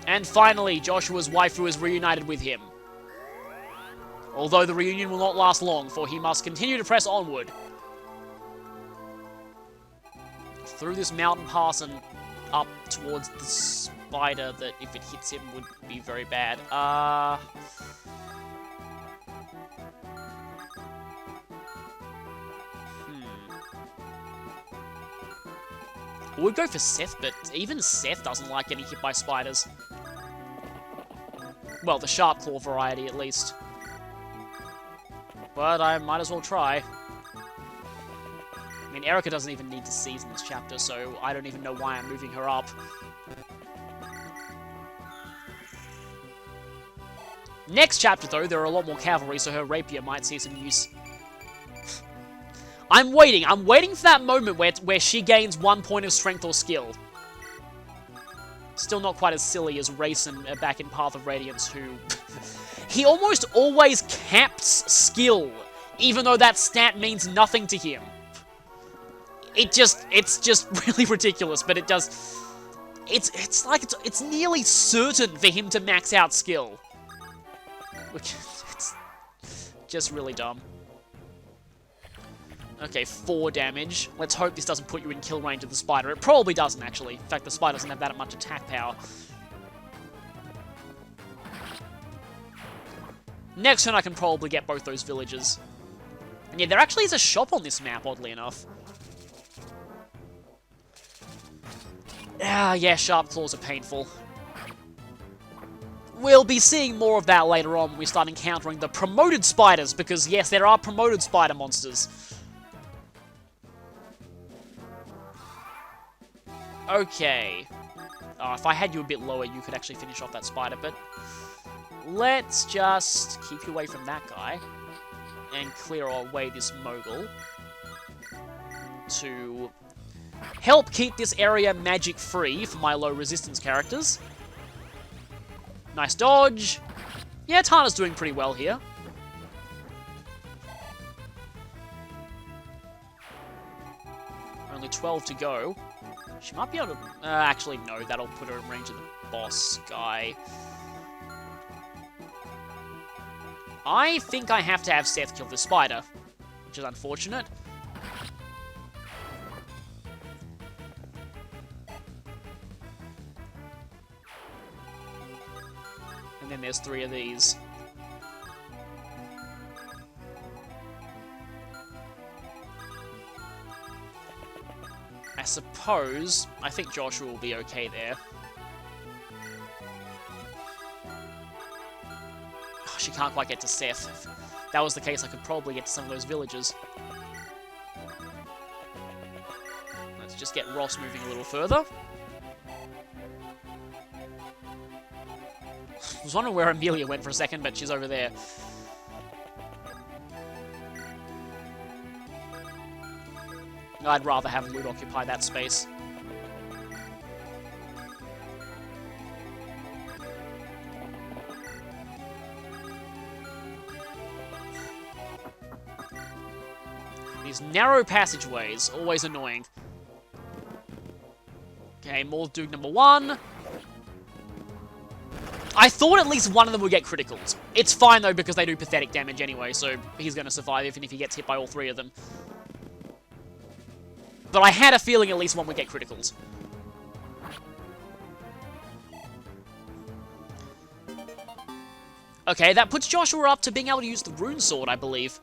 And finally, Joshua's waifu is reunited with him. Although the reunion will not last long, for he must continue to press onward. Through this mountain pass and up towards the spider that, if it hits him, would be very bad. I would go for Seth, but even Seth doesn't like getting hit by spiders. Well, the sharp claw variety, at least. But I might as well try. I mean, Erica doesn't even need to season this chapter, so I don't even know why I'm moving her up. Next chapter, though, there are a lot more cavalry, so her rapier might see some use. I'm waiting for that moment where she gains 1 point of strength or skill. Still not quite as silly as Rayson back in Path of Radiance, who... he almost always caps skill, even though that stat means nothing to him. It's just really ridiculous, but it does... It's nearly certain for him to max out skill. Which, it's just really dumb. Okay, 4 damage. Let's hope this doesn't put you in kill range of the spider. It probably doesn't, actually. In fact, the spider doesn't have that much attack power. Next turn, I can probably get both those villages. And yeah, there actually is a shop on this map, oddly enough. Yeah, sharp claws are painful. We'll be seeing more of that later on when we start encountering the promoted spiders, because yes, there are promoted spider monsters. Okay. If I had you a bit lower, you could actually finish off that spider, but let's just keep you away from that guy and clear away this mogul to help keep this area magic-free for my low resistance characters. Nice dodge. Yeah, Tana's doing pretty well here. 12 to go. She might be able to... actually, no, that'll put her in range of the boss guy. I think I have to have Seth kill the spider, which is unfortunate. And then there's 3 of these. I suppose... I think Joshua will be okay there. Oh, she can't quite get to Seth. If that was the case, I could probably get to some of those villagers. Let's just get Ross moving a little further. I was wondering where Amelia went for a second, but she's over there. I'd rather have Loot occupy that space. These narrow passageways, always annoying. Okay, Maul Dude number 1. I thought at least one of them would get criticals. It's fine though, because they do pathetic damage anyway, so he's going to survive even if he gets hit by all 3 of them. But I had a feeling at least one would get criticals. Okay, that puts Joshua up to being able to use the rune sword, I believe.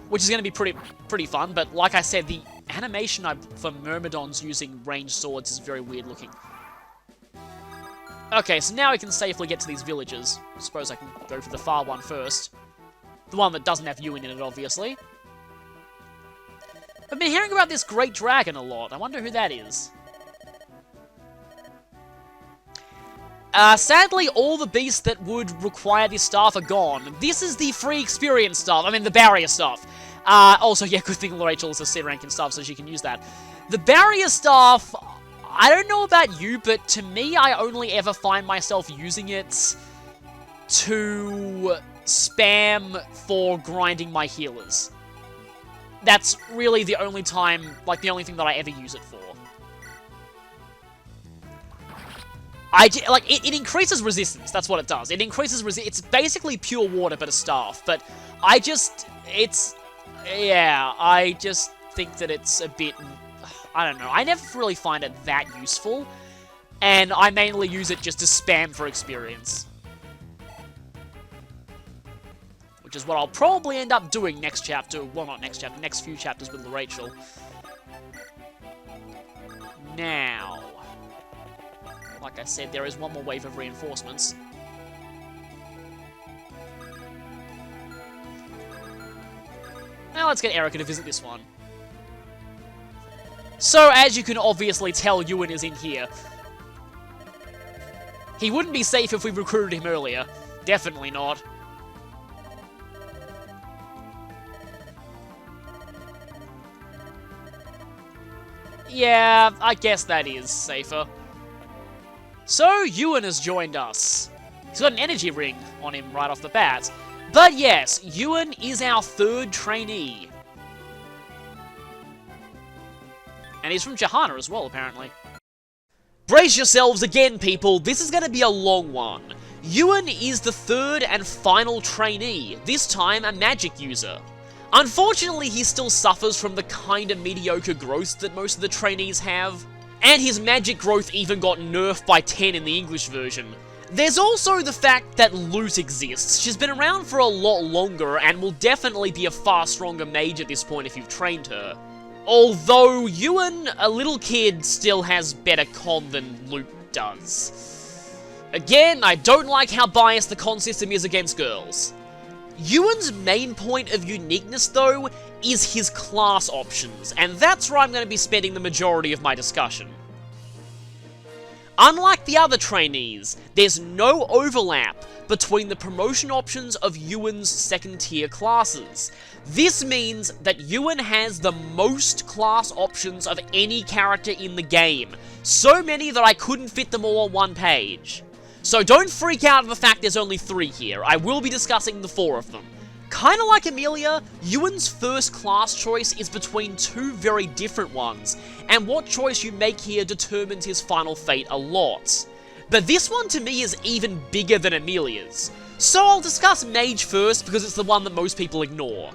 Which is going to be pretty fun, but like I said, the animation for Myrmidons using ranged swords is very weird looking. Okay, so now we can safely get to these villages. I suppose I can go for the far one first. The one that doesn't have Ewan in it, obviously. I've been hearing about this great dragon a lot. I wonder who that is. Sadly, all the beasts that would require this staff are gone. This is the free experience staff. I mean, the barrier staff. Also, yeah, good thing Rachel is a C-rank and stuff, so she can use that. The barrier staff, I don't know about you, but to me, I only ever find myself using it to spam for grinding my healers. That's really the only time, like, the only thing that I ever use it for. It increases resistance, that's what it does. It increases resistance. It's basically pure water, but a staff. But I just think that it's a bit, I don't know. I never really find it that useful. And I mainly use it just to spam for experience. Which is what I'll probably end up doing next chapter. Well, not next chapter, next few chapters with Rachel. Now, like I said, there is one more wave of reinforcements. Now let's get Erica to visit this one. So, as you can obviously tell, Ewan is in here. He wouldn't be safe if we recruited him earlier. Definitely not. Yeah, I guess that is safer. So, Ewan has joined us. He's got an energy ring on him right off the bat. But yes, Ewan is our 3rd trainee. And he's from Johanna as well, apparently. Brace yourselves again, people. This is going to be a long one. Ewan is the 3rd and final trainee, this time a magic user. Unfortunately, he still suffers from the kind of mediocre growth that most of the trainees have. And his magic growth even got nerfed by 10 in the English version. There's also the fact that Lute exists. She's been around for a lot longer and will definitely be a far stronger mage at this point if you've trained her. Although Ewan, a little kid, still has better con than Lute does. Again, I don't like how biased the con system is against girls. Ewan's main point of uniqueness, though, is his class options, and that's where I'm going to be spending the majority of my discussion. Unlike the other trainees, there's no overlap between the promotion options of Ewan's 2nd tier classes. This means that Ewan has the most class options of any character in the game, so many that I couldn't fit them all on one page. So don't freak out at the fact there's only 3 here. I will be discussing the 4 of them. Kinda like Amelia, Ewan's first class choice is between two very different ones, and what choice you make here determines his final fate a lot. But this one to me is even bigger than Amelia's. So I'll discuss Mage first because it's the one that most people ignore.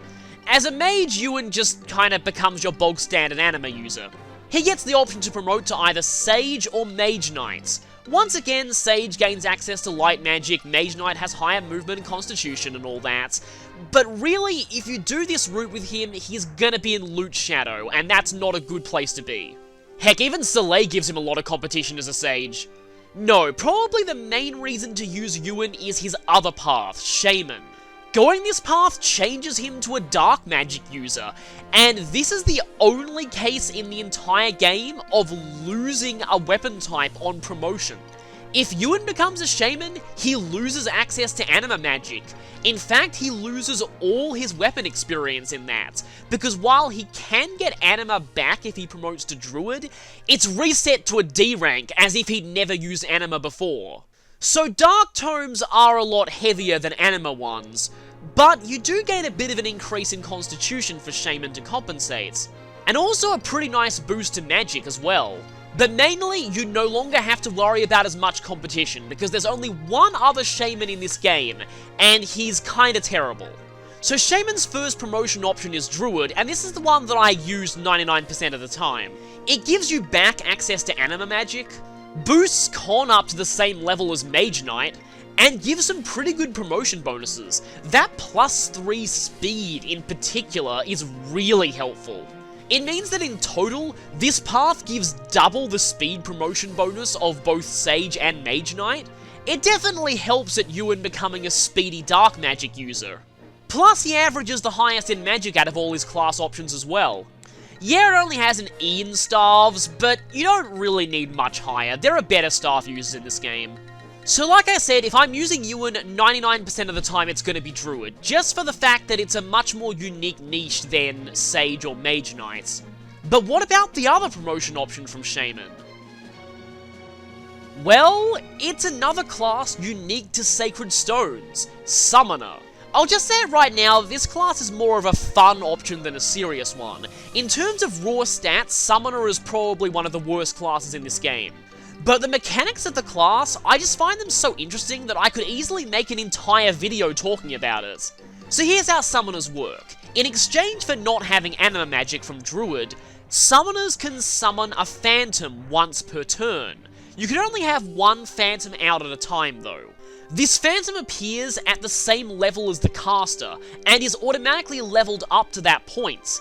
As a Mage, Ewan just kinda becomes your bog standard anima user. He gets the option to promote to either Sage or Mage Knight. Once again, Sage gains access to light magic, Mage Knight has higher movement and constitution and all that. But really, if you do this route with him, he's gonna be in Loot Shadow, and that's not a good place to be. Heck, even Soleil gives him a lot of competition as a Sage. No, probably the main reason to use Ewan is his other path, Shaman. Going this path changes him to a dark magic user, and this is the only case in the entire game of losing a weapon type on promotion. If Ewan becomes a Shaman, he loses access to anima magic. In fact, he loses all his weapon experience in that, because while he can get anima back if he promotes to Druid, it's reset to a D rank as if he'd never used anima before. So Dark Tomes are a lot heavier than anima ones, but you do gain a bit of an increase in constitution for Shaman to compensate, and also a pretty nice boost to magic as well. But mainly, you no longer have to worry about as much competition, because there's only one other Shaman in this game, and he's kinda terrible. So Shaman's first promotion option is Druid, and this is the one that I use 99% of the time. It gives you back access to anima magic, boosts con up to the same level as Mage Knight, and gives some pretty good promotion bonuses. That +3 speed in particular is really helpful. It means that in total, this path gives double the speed promotion bonus of both Sage and Mage Knight. It definitely helps at Ewan becoming a speedy dark magic user. Plus, he averages the highest in magic out of all his class options as well. Yeah, it only has an E in staves, but you don't really need much higher. There are better staff users in this game. So like I said, if I'm using Ewan, 99% of the time it's going to be Druid, just for the fact that it's a much more unique niche than Sage or Mage Knight. But what about the other promotion option from Shaman? Well, it's another class unique to Sacred Stones, Summoner. I'll just say it right now, this class is more of a fun option than a serious one. In terms of raw stats, Summoner is probably one of the worst classes in this game. But the mechanics of the class, I just find them so interesting that I could easily make an entire video talking about it. So here's how Summoners work. In exchange for not having anima magic from Druid, Summoners can summon a Phantom once per turn. You can only have one Phantom out at a time though. This Phantom appears at the same level as the caster, and is automatically leveled up to that point.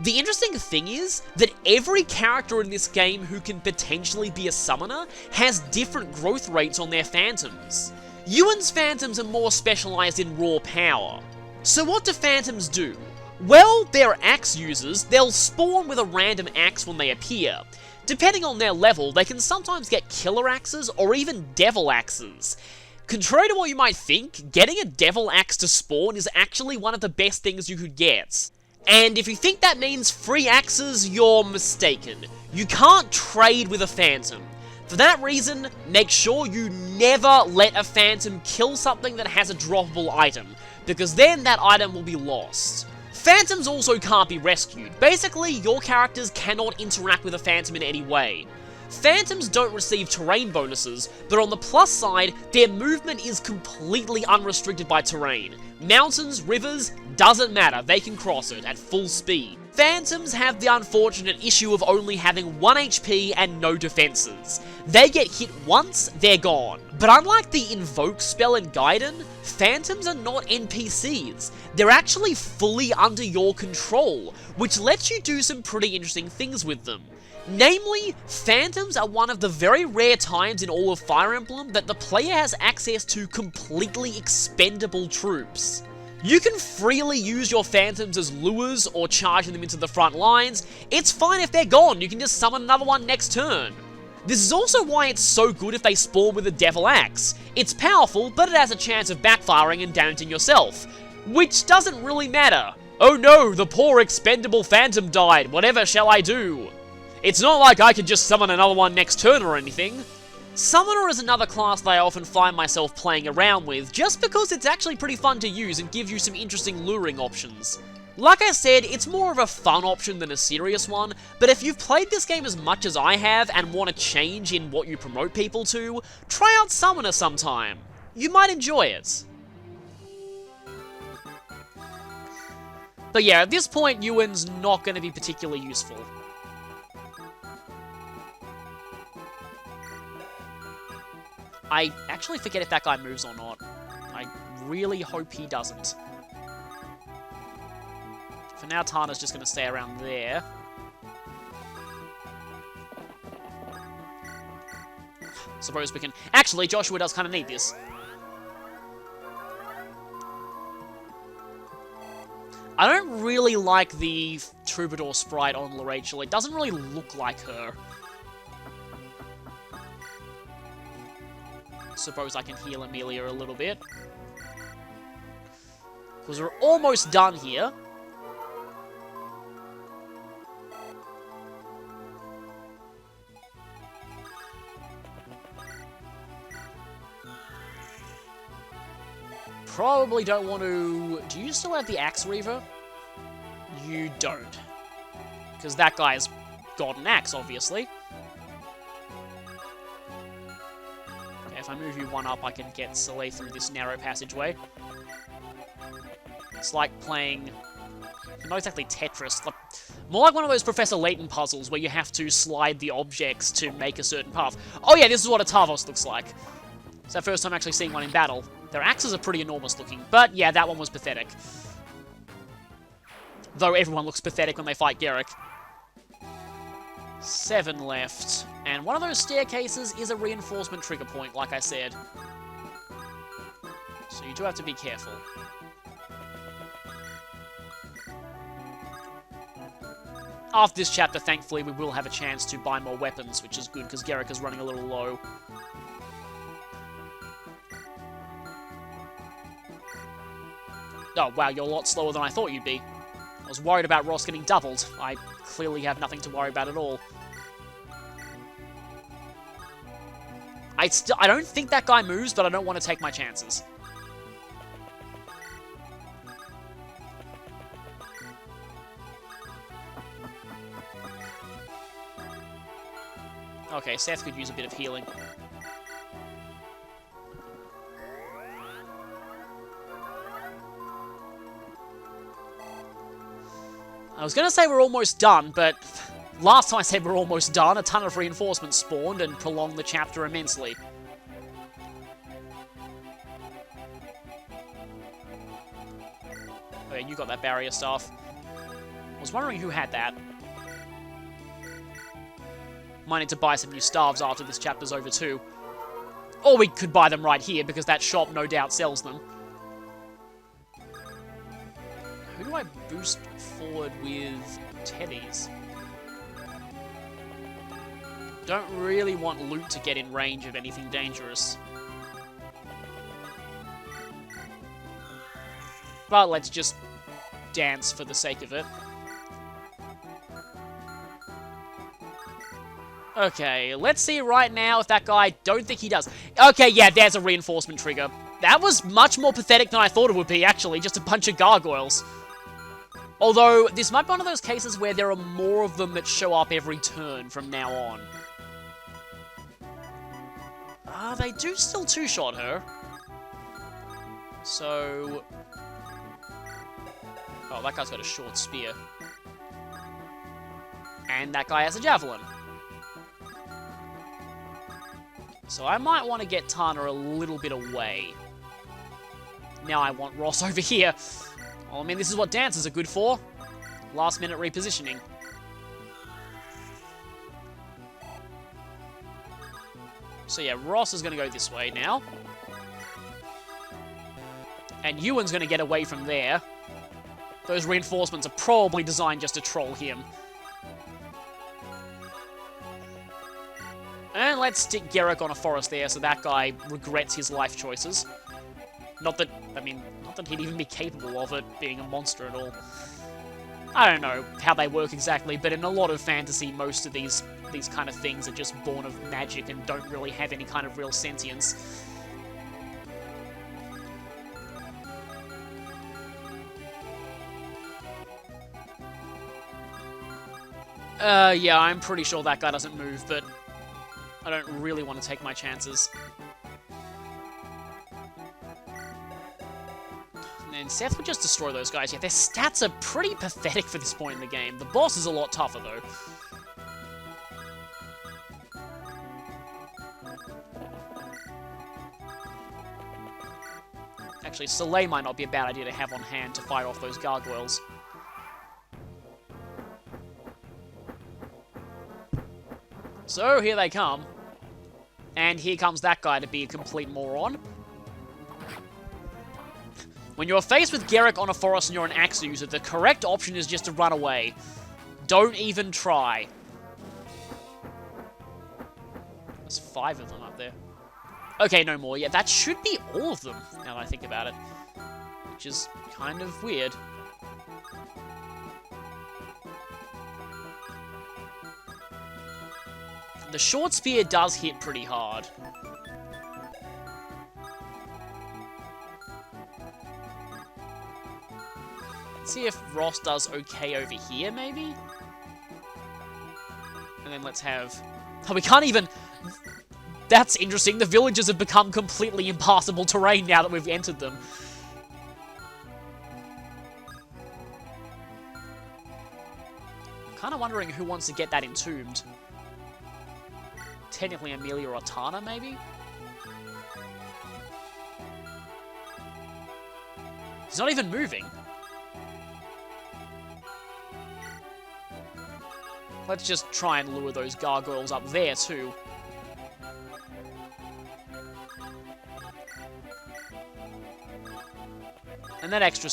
The interesting thing is that every character in this game who can potentially be a summoner has different growth rates on their phantoms. Ewan's phantoms are more specialized in raw power. So what do phantoms do? Well, they're axe users. They'll spawn with a random axe when they appear. Depending on their level, they can sometimes get killer axes or even devil axes. Contrary to what you might think, getting a devil axe to spawn is actually one of the best things you could get. And if you think that means free axes, you're mistaken. You can't trade with a phantom. For that reason, make sure you never let a phantom kill something that has a droppable item, because then that item will be lost. Phantoms also can't be rescued. Basically, your characters cannot interact with a phantom in any way. Phantoms don't receive terrain bonuses, but on the plus side, their movement is completely unrestricted by terrain. Mountains, rivers, doesn't matter, they can cross it at full speed. Phantoms have the unfortunate issue of only having 1 HP and no defenses. They get hit once, they're gone. But unlike the Invoke spell in Gaiden, Phantoms are not NPCs. They're actually fully under your control, which lets you do some pretty interesting things with them. Namely, Phantoms are one of the very rare times in all of Fire Emblem that the player has access to completely expendable troops. You can freely use your Phantoms as lures or charging them into the front lines. It's fine if they're gone, you can just summon another one next turn. This is also why it's so good if they spawn with a Devil Axe. It's powerful, but it has a chance of backfiring and damaging yourself, which doesn't really matter. Oh no, the poor expendable Phantom died, whatever shall I do? It's not like I could just summon another one next turn or anything. Summoner is another class that I often find myself playing around with, just because it's actually pretty fun to use and gives you some interesting luring options. Like I said, it's more of a fun option than a serious one, but if you've played this game as much as I have and want to change in what you promote people to, try out Summoner sometime. You might enjoy it. But yeah, at this point, Ewan's not going to be particularly useful. I actually forget if that guy moves or not. I really hope he doesn't. For now, Tana's just going to stay around there. Suppose we can... Actually, Joshua does kind of need this. I don't really like the Troubadour sprite on Rachel. It doesn't really look like her. Suppose I can heal Amelia a little bit. Because we're almost done here. Probably don't want to... Do you still have the Axe Reaver? You don't. Because that guy's got an axe, obviously. Okay, if I move you one up, I can get Soleil through this narrow passageway. It's like playing... Not exactly Tetris. More like one of those Professor Layton puzzles where you have to slide the objects to make a certain path. Oh yeah, this is what a Tarvos looks like. It's the first time actually seeing one in battle. Their axes are pretty enormous looking, but yeah, that one was pathetic. Though everyone looks pathetic when they fight Garrick. 7 left. And one of those staircases is a reinforcement trigger point, like I said. So you do have to be careful. After this chapter, thankfully, we will have a chance to buy more weapons, which is good, because Garrick is running a little low. Oh, wow, you're a lot slower than I thought you'd be. I was worried about Ross getting doubled. I clearly have nothing to worry about at all. I don't think that guy moves, but I don't want to take my chances. Okay, Seth could use a bit of healing. I was going to say we're almost done, but last time I said we're almost done, a ton of reinforcements spawned and prolonged the chapter immensely. Okay, you got that barrier stuff. I was wondering who had that. Might need to buy some new staves after this chapter's over too. Or we could buy them right here, because that shop no doubt sells them. Who do I boost forward with Teddies? Don't really want loot to get in range of anything dangerous. But let's just dance for the sake of it. Okay, let's see right now if that guy... Don't think he does. Okay, yeah, there's a reinforcement trigger. That was much more pathetic than I thought it would be, actually. Just a bunch of gargoyles. Although, this might be one of those cases where there are more of them that show up every turn from now on. They do still two-shot her. So... Oh, that guy's got a short spear. And that guy has a javelin. So I might want to get Tana a little bit away. Now I want Ross over here. Well, I mean, this is what dances are good for. Last minute repositioning. So yeah, Ross is going to go this way now. And Ewan's going to get away from there. Those reinforcements are probably designed just to troll him. And let's stick Garrick on a forest there so that guy regrets his life choices. Not that, I mean, not that he'd even be capable of it, being a monster at all. I don't know how they work exactly, but in a lot of fantasy, most of these these kind of things are just born of magic and don't really have any kind of real sentience. Yeah, I'm pretty sure that guy doesn't move, but I don't really want to take my chances. And Seth would just destroy those guys. Yeah, their stats are pretty pathetic for this point in the game. The boss is a lot tougher, though. Actually, Soleil might not be a bad idea to have on hand to fight off those gargoyles. So, here they come. And here comes that guy to be a complete moron. When you're faced with Garrick on a forest and you're an axe user, the correct option is just to run away. Don't even try. There's 5 of them up there. Okay, no more. Yeah, that should be all of them, now that I think about it. Which is kind of weird. The short spear does hit pretty hard. Let's see if Ross does okay over here, maybe? And then let's have... Oh, we can't even... That's interesting. The villages have become completely impassable terrain now that we've entered them. I'm kind of wondering who wants to get that entombed. Technically Amelia or Tana, maybe? He's not even moving. Let's just try and lure those gargoyles up there, too. And that extra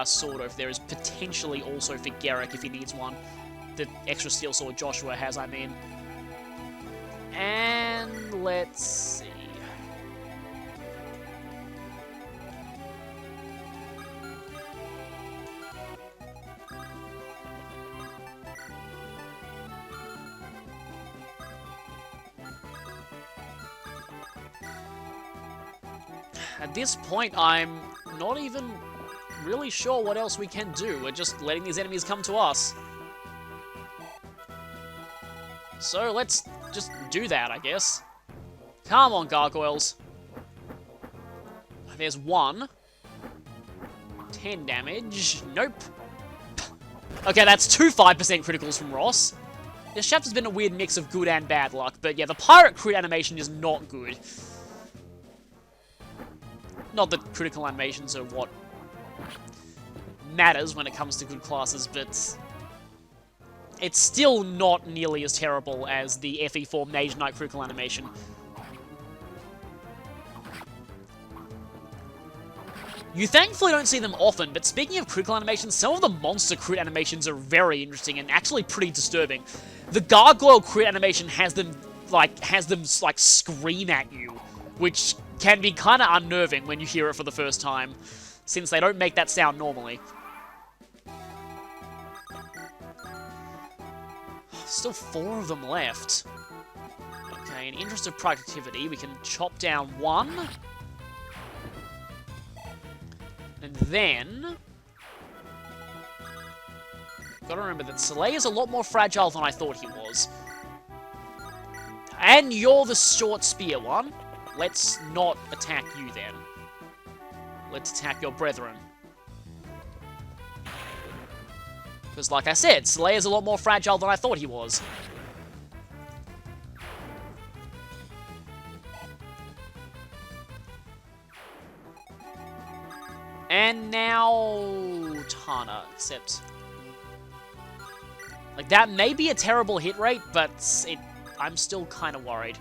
sword over there is potentially also for Garrick if he needs one. The extra steel sword Joshua has, I mean. And let's see. At this point, I'm not even really sure what else we can do. We're just letting these enemies come to us. So let's just do that, I guess. Come on, gargoyles. There's 1. 10 damage. Nope. Okay, that's 2 5% criticals from Ross. This chapter's been a weird mix of good and bad luck, but yeah, the pirate crit animation is not good. Not that critical animations are what matters when it comes to good classes, but it's still not nearly as terrible as the FE form Mage Knight critical animation. You thankfully don't see them often, but speaking of critical animations, some of the monster crit animations are very interesting and actually pretty disturbing. The gargoyle crit animation has them scream at you, which can be kind of unnerving when you hear it for the first time, since they don't make that sound normally. Still 4 of them left. Okay, in interest of productivity, we can chop down 1. And then... Gotta remember that Soleil is a lot more fragile than I thought he was. And you're the short spear one. Let's not attack you then. Let's attack your brethren. Because like I said, Soleil is a lot more fragile than I thought he was. And now... Tana, except... Like, that may be a terrible hit rate, but I'm still kind of worried.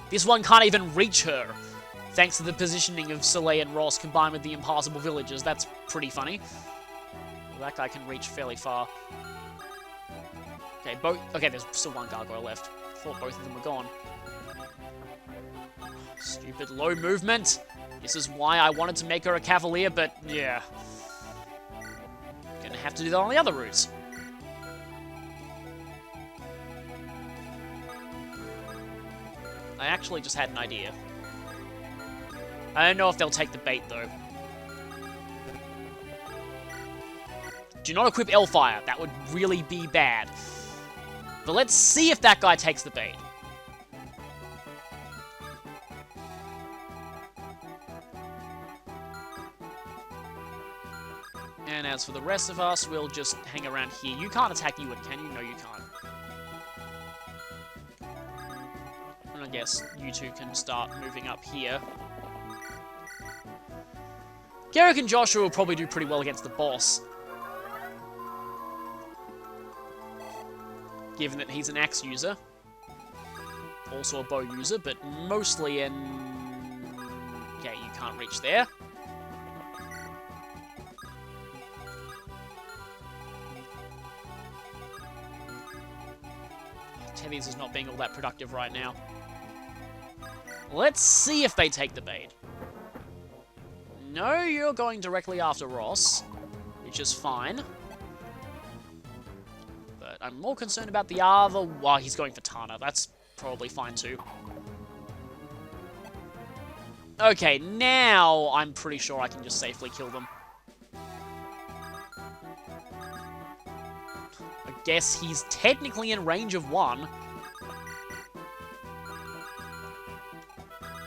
This one can't even reach her, thanks to the positioning of Soleil and Ross combined with the impassable villagers. That's pretty funny. Well, that guy can reach fairly far. Okay, there's still 1 gargoyle left. Thought both of them were gone. Stupid low movement. This is why I wanted to make her a cavalier, but yeah. have to do that on the other routes. I actually just had an idea. I don't know if they'll take the bait, though. Do not equip Hellfire. That would really be bad. But let's see if that guy takes the bait. And as for the rest of us, we'll just hang around here. You can't attack Ewan, can you? No, you can't. And I guess you two can start moving up here. Garrick and Joshua will probably do pretty well against the boss. Given that he's an axe user. Also a bow user, but mostly an... Okay, you can't reach there. Teddy's is not being all that productive right now. Let's see if they take the bait. No, you're going directly after Ross, which is fine. But I'm more concerned about the other... Well, he's going for Tana. That's probably fine too. Okay, now I'm pretty sure I can just safely kill them. I guess he's technically in range of one.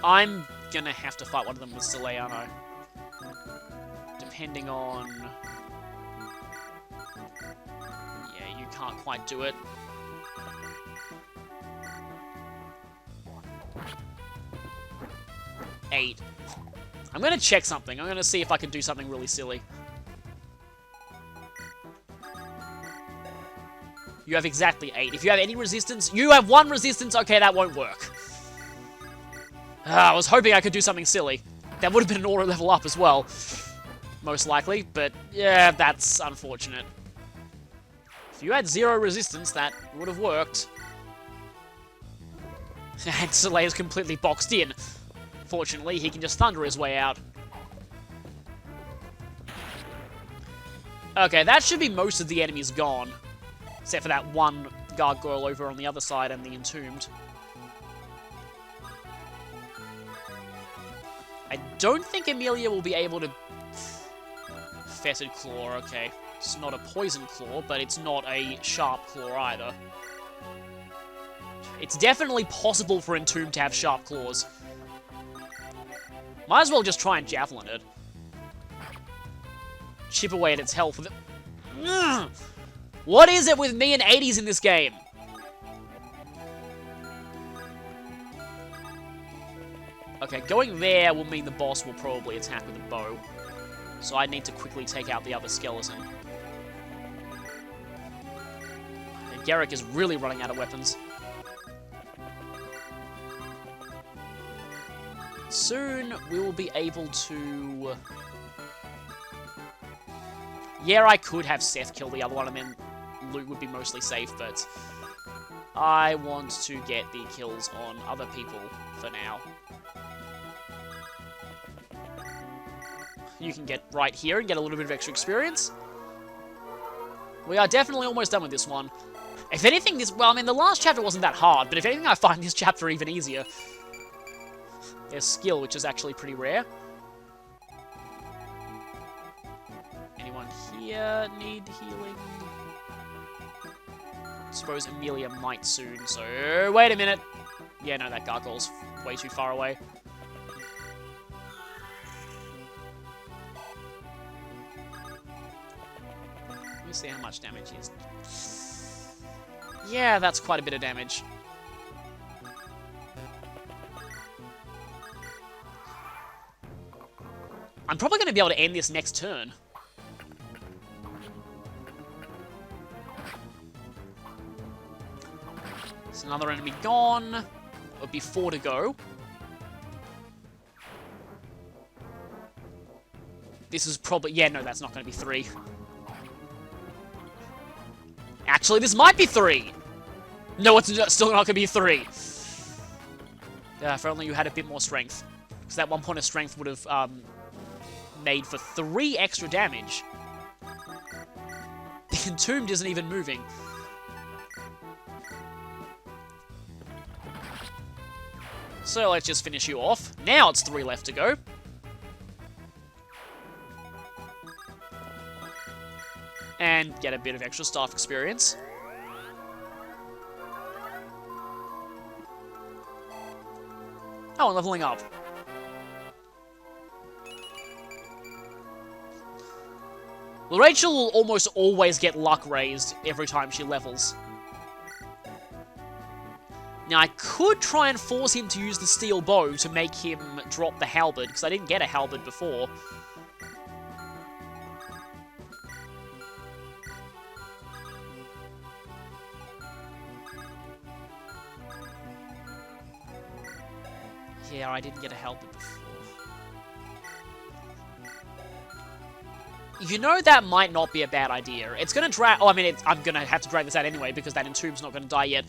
I'm gonna have to fight one of them with Soleano. Depending on... Yeah, you can't quite do it. Eight. I'm gonna check something. I'm gonna see if I can do something really silly. You have exactly 8. If you have any resistance... You have 1 resistance? Okay, that won't work. I was hoping I could do something silly. That would have been an auto level up as well. Most likely, but yeah, that's unfortunate. If you had 0 resistance, that would have worked. And Soleil's completely boxed in. Fortunately, he can just thunder his way out. Okay, that should be most of the enemies gone. Except for that one gargoyle over on the other side and the entombed. I don't think Amelia will be able to... Fetid Claw, okay. It's not a poison claw, but it's not a sharp claw either. It's definitely possible for Entombed to have sharp claws. Might as well just try and javelin it. Chip away at its health with it. What is it with me and 80s in this game? Okay, going there will mean the boss will probably attack with a bow. So I need to quickly take out the other skeleton. And Garrick is really running out of weapons. Soon we will be able to... Yeah, I could have Seth kill the other one and then loot would be mostly safe, but I want to get the kills on other people for now. You can get right here and get a little bit of extra experience. We are definitely almost done with this one. If anything, this... Well, I mean, the last chapter wasn't that hard, but if anything, I find this chapter even easier. There's skill, which is actually pretty rare. Anyone here need healing? I suppose Amelia might soon, so... Wait a minute! Yeah, no, that gargoyle's way too far away. Let me see how much damage he is. Yeah, that's quite a bit of damage. I'm probably going to be able to end this next turn. There's another enemy gone. It'll be 4 to go. This is probably... Yeah, no, that's not going to be 3. Actually, this might be 3! No, it's still not going to be 3. If only you had a bit more strength. Because that 1 point of strength would have... made for 3 extra damage. The Entombed isn't even moving. So let's just finish you off. Now it's 3 left to go. And get a bit of extra staff experience. Oh, and leveling up. Well, Rachel will almost always get luck raised every time she levels. Now, I could try and force him to use the steel bow to make him drop the halberd, because I didn't get a halberd before. Yeah, I didn't get a halberd before. You know that might not be a bad idea. It's gonna drag... Oh, I mean, I'm gonna have to drag this out anyway, because that Entombed's not gonna die yet.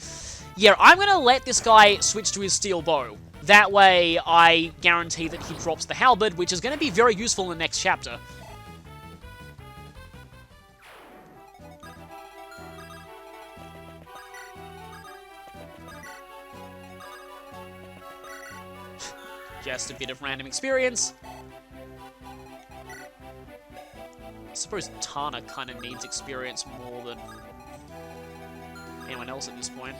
Yeah, I'm gonna let this guy switch to his steel bow. That way, I guarantee that he drops the halberd, which is gonna be very useful in the next chapter. Just a bit of random experience. I suppose Tana kind of needs experience more than anyone else at this point.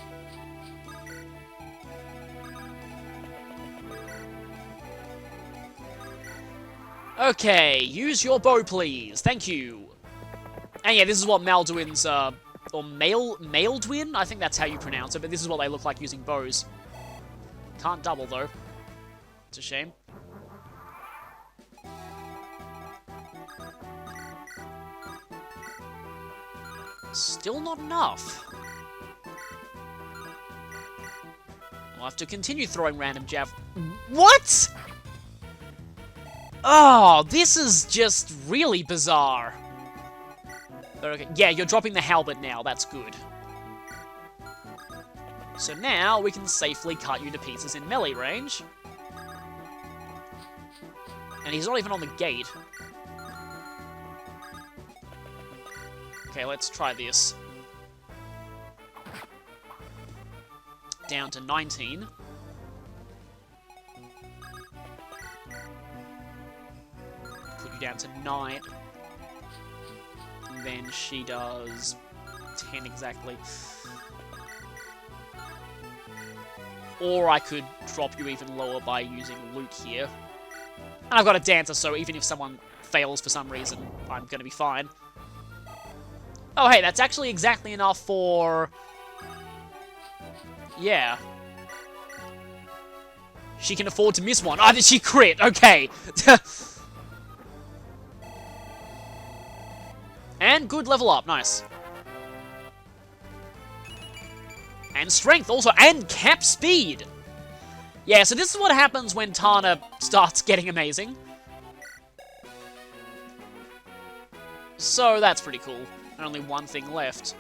Okay, use your bow, please. Thank you. And yeah, this is what Malduin's, or Maildwin? I think that's how you pronounce it, but this is what they look like using bows. Can't double, though. It's a shame. Still not enough. I'll have to continue throwing random jav... What?! Oh, this is just really bizarre. Okay, yeah, you're dropping the halberd now, that's good. So now we can safely cut you to pieces in melee range. And he's not even on the gate. Okay, let's try this. Down to 19. Put you down to 9. And then she does 10 exactly. Or I could drop you even lower by using loot here. And I've got a dancer, so even if someone fails for some reason, I'm gonna be fine. Oh, hey, that's actually exactly enough for... Yeah. She can afford to miss one. Oh, did she crit? Okay. And good level up. Nice. And strength also. And cap speed. Yeah, so this is what happens when Tana starts getting amazing. So that's pretty cool. And only one thing left.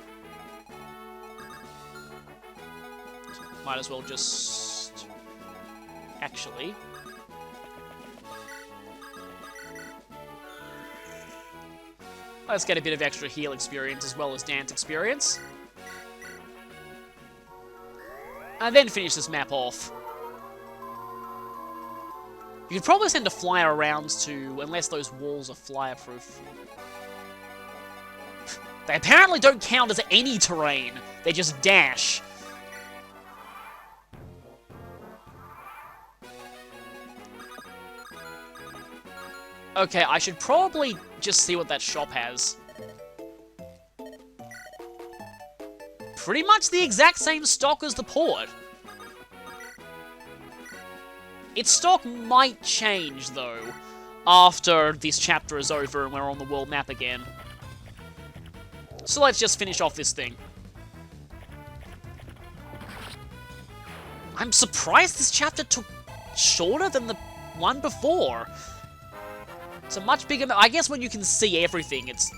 Might as well just... Actually... Let's get a bit of extra heal experience as well as dance experience. And then finish this map off. You could probably send a flyer around to... Unless those walls are flyer-proof. They apparently don't count as any terrain. They just dash. Okay, I should probably just see what that shop has. Pretty much the exact same stock as the port. Its stock might change, though, after this chapter is over and we're on the world map again. So let's just finish off this thing. I'm surprised this chapter took shorter than the one before. It's a much bigger... I guess when you can see everything, it's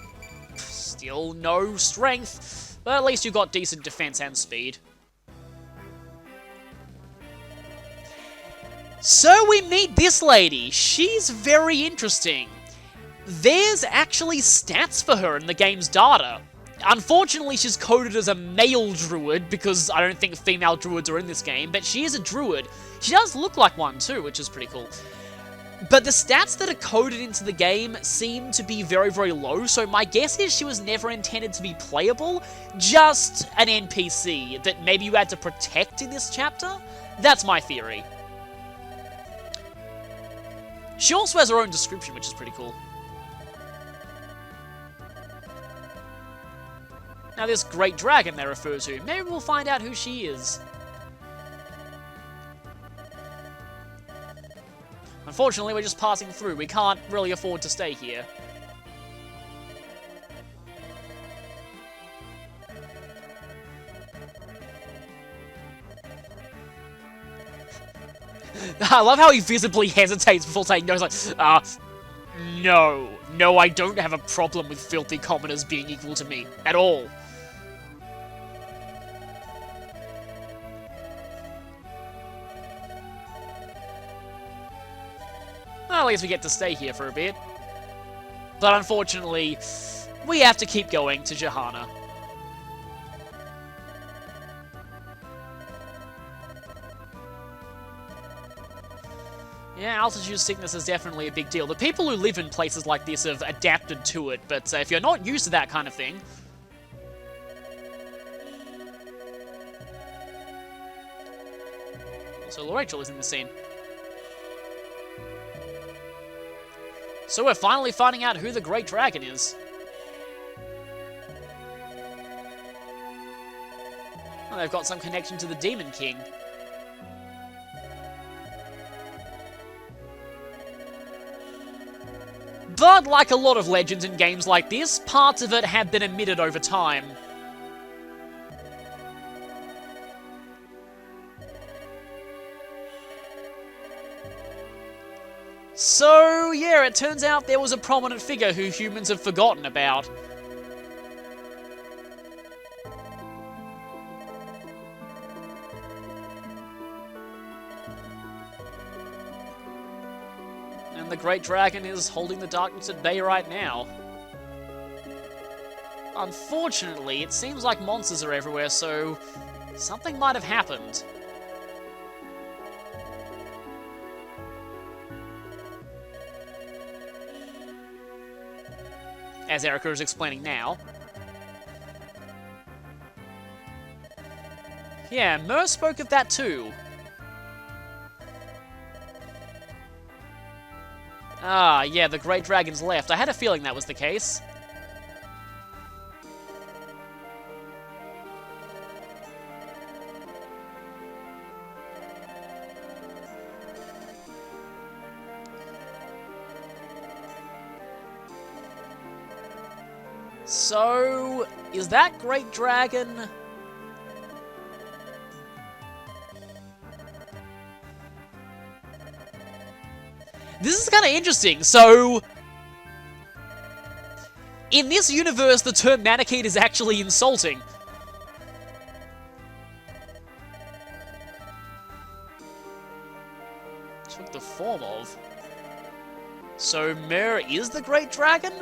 still no strength. But at least you got decent defense and speed. So we meet this lady. She's very interesting. There's actually stats for her in the game's data. Unfortunately, she's coded as a male druid, because I don't think female druids are in this game, but she is a druid. She does look like one too, which is pretty cool. But the stats that are coded into the game seem to be very, very low, so my guess is she was never intended to be playable, just an NPC that maybe you had to protect in this chapter? That's my theory. She also has her own description, which is pretty cool. Now this great dragon they refer to, maybe we'll find out who she is. Unfortunately, we're just passing through. We can't really afford to stay here. I love how he visibly hesitates before saying no. He's like, no. No, I don't have a problem with filthy commoners being equal to me. At all. Well, at least we get to stay here for a bit. But unfortunately, we have to keep going to Johanna. Yeah, altitude sickness is definitely a big deal. The people who live in places like this have adapted to it, but if you're not used to that kind of thing... So Rachel is in the scene. So we're finally finding out who the Great Dragon is. Well, they've got some connection to the Demon King. But like a lot of legends in games like this, parts of it have been omitted over time. So, yeah, it turns out there was a prominent figure who humans have forgotten about. And the Great Dragon is holding the darkness at bay right now. Unfortunately, it seems like monsters are everywhere, so something might have happened. As Erica is explaining now. Yeah, Mer spoke of that too. Ah, yeah, the Great Dragon's left. I had a feeling that was the case. So, is that Great Dragon... This is kind of interesting. So, in this universe, the term Manakete is actually insulting. Took the form of... So, Mer is the Great Dragon?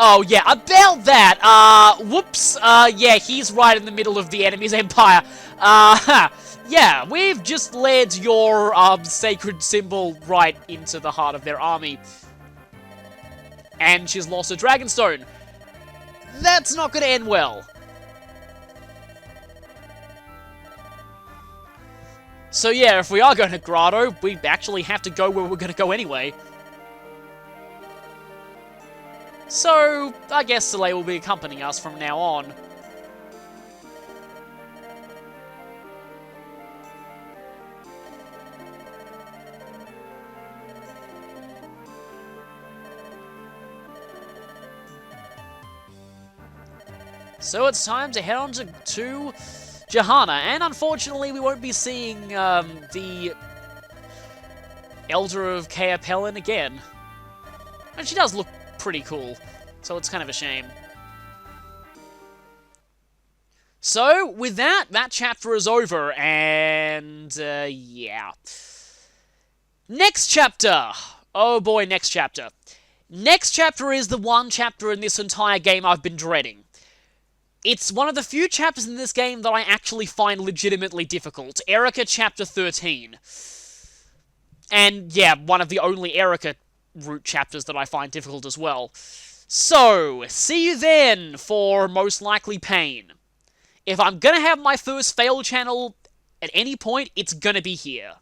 Oh, yeah, about that, whoops, yeah, he's right in the middle of the enemy's empire. Yeah, we've just led your, sacred symbol right into the heart of their army. And she's lost a Dragonstone. That's not gonna end well. So yeah, if we are going to Grotto, we actually have to go where we're gonna go anyway. So, I guess Soleil will be accompanying us from now on. So it's time to head on to Johanna, and unfortunately we won't be seeing the Elder of Kaapelin again. And she does look pretty cool, so it's kind of a shame. So, with that, that chapter is over, and, yeah. Next chapter! Oh boy, next chapter. Next chapter is the one chapter in this entire game I've been dreading. It's one of the few chapters in this game that I actually find legitimately difficult. Erica Chapter 13. And yeah, one of the only Erica route chapters that I find difficult as well. So, see you then for most likely pain. If I'm gonna have my first fail channel at any point, it's gonna be here.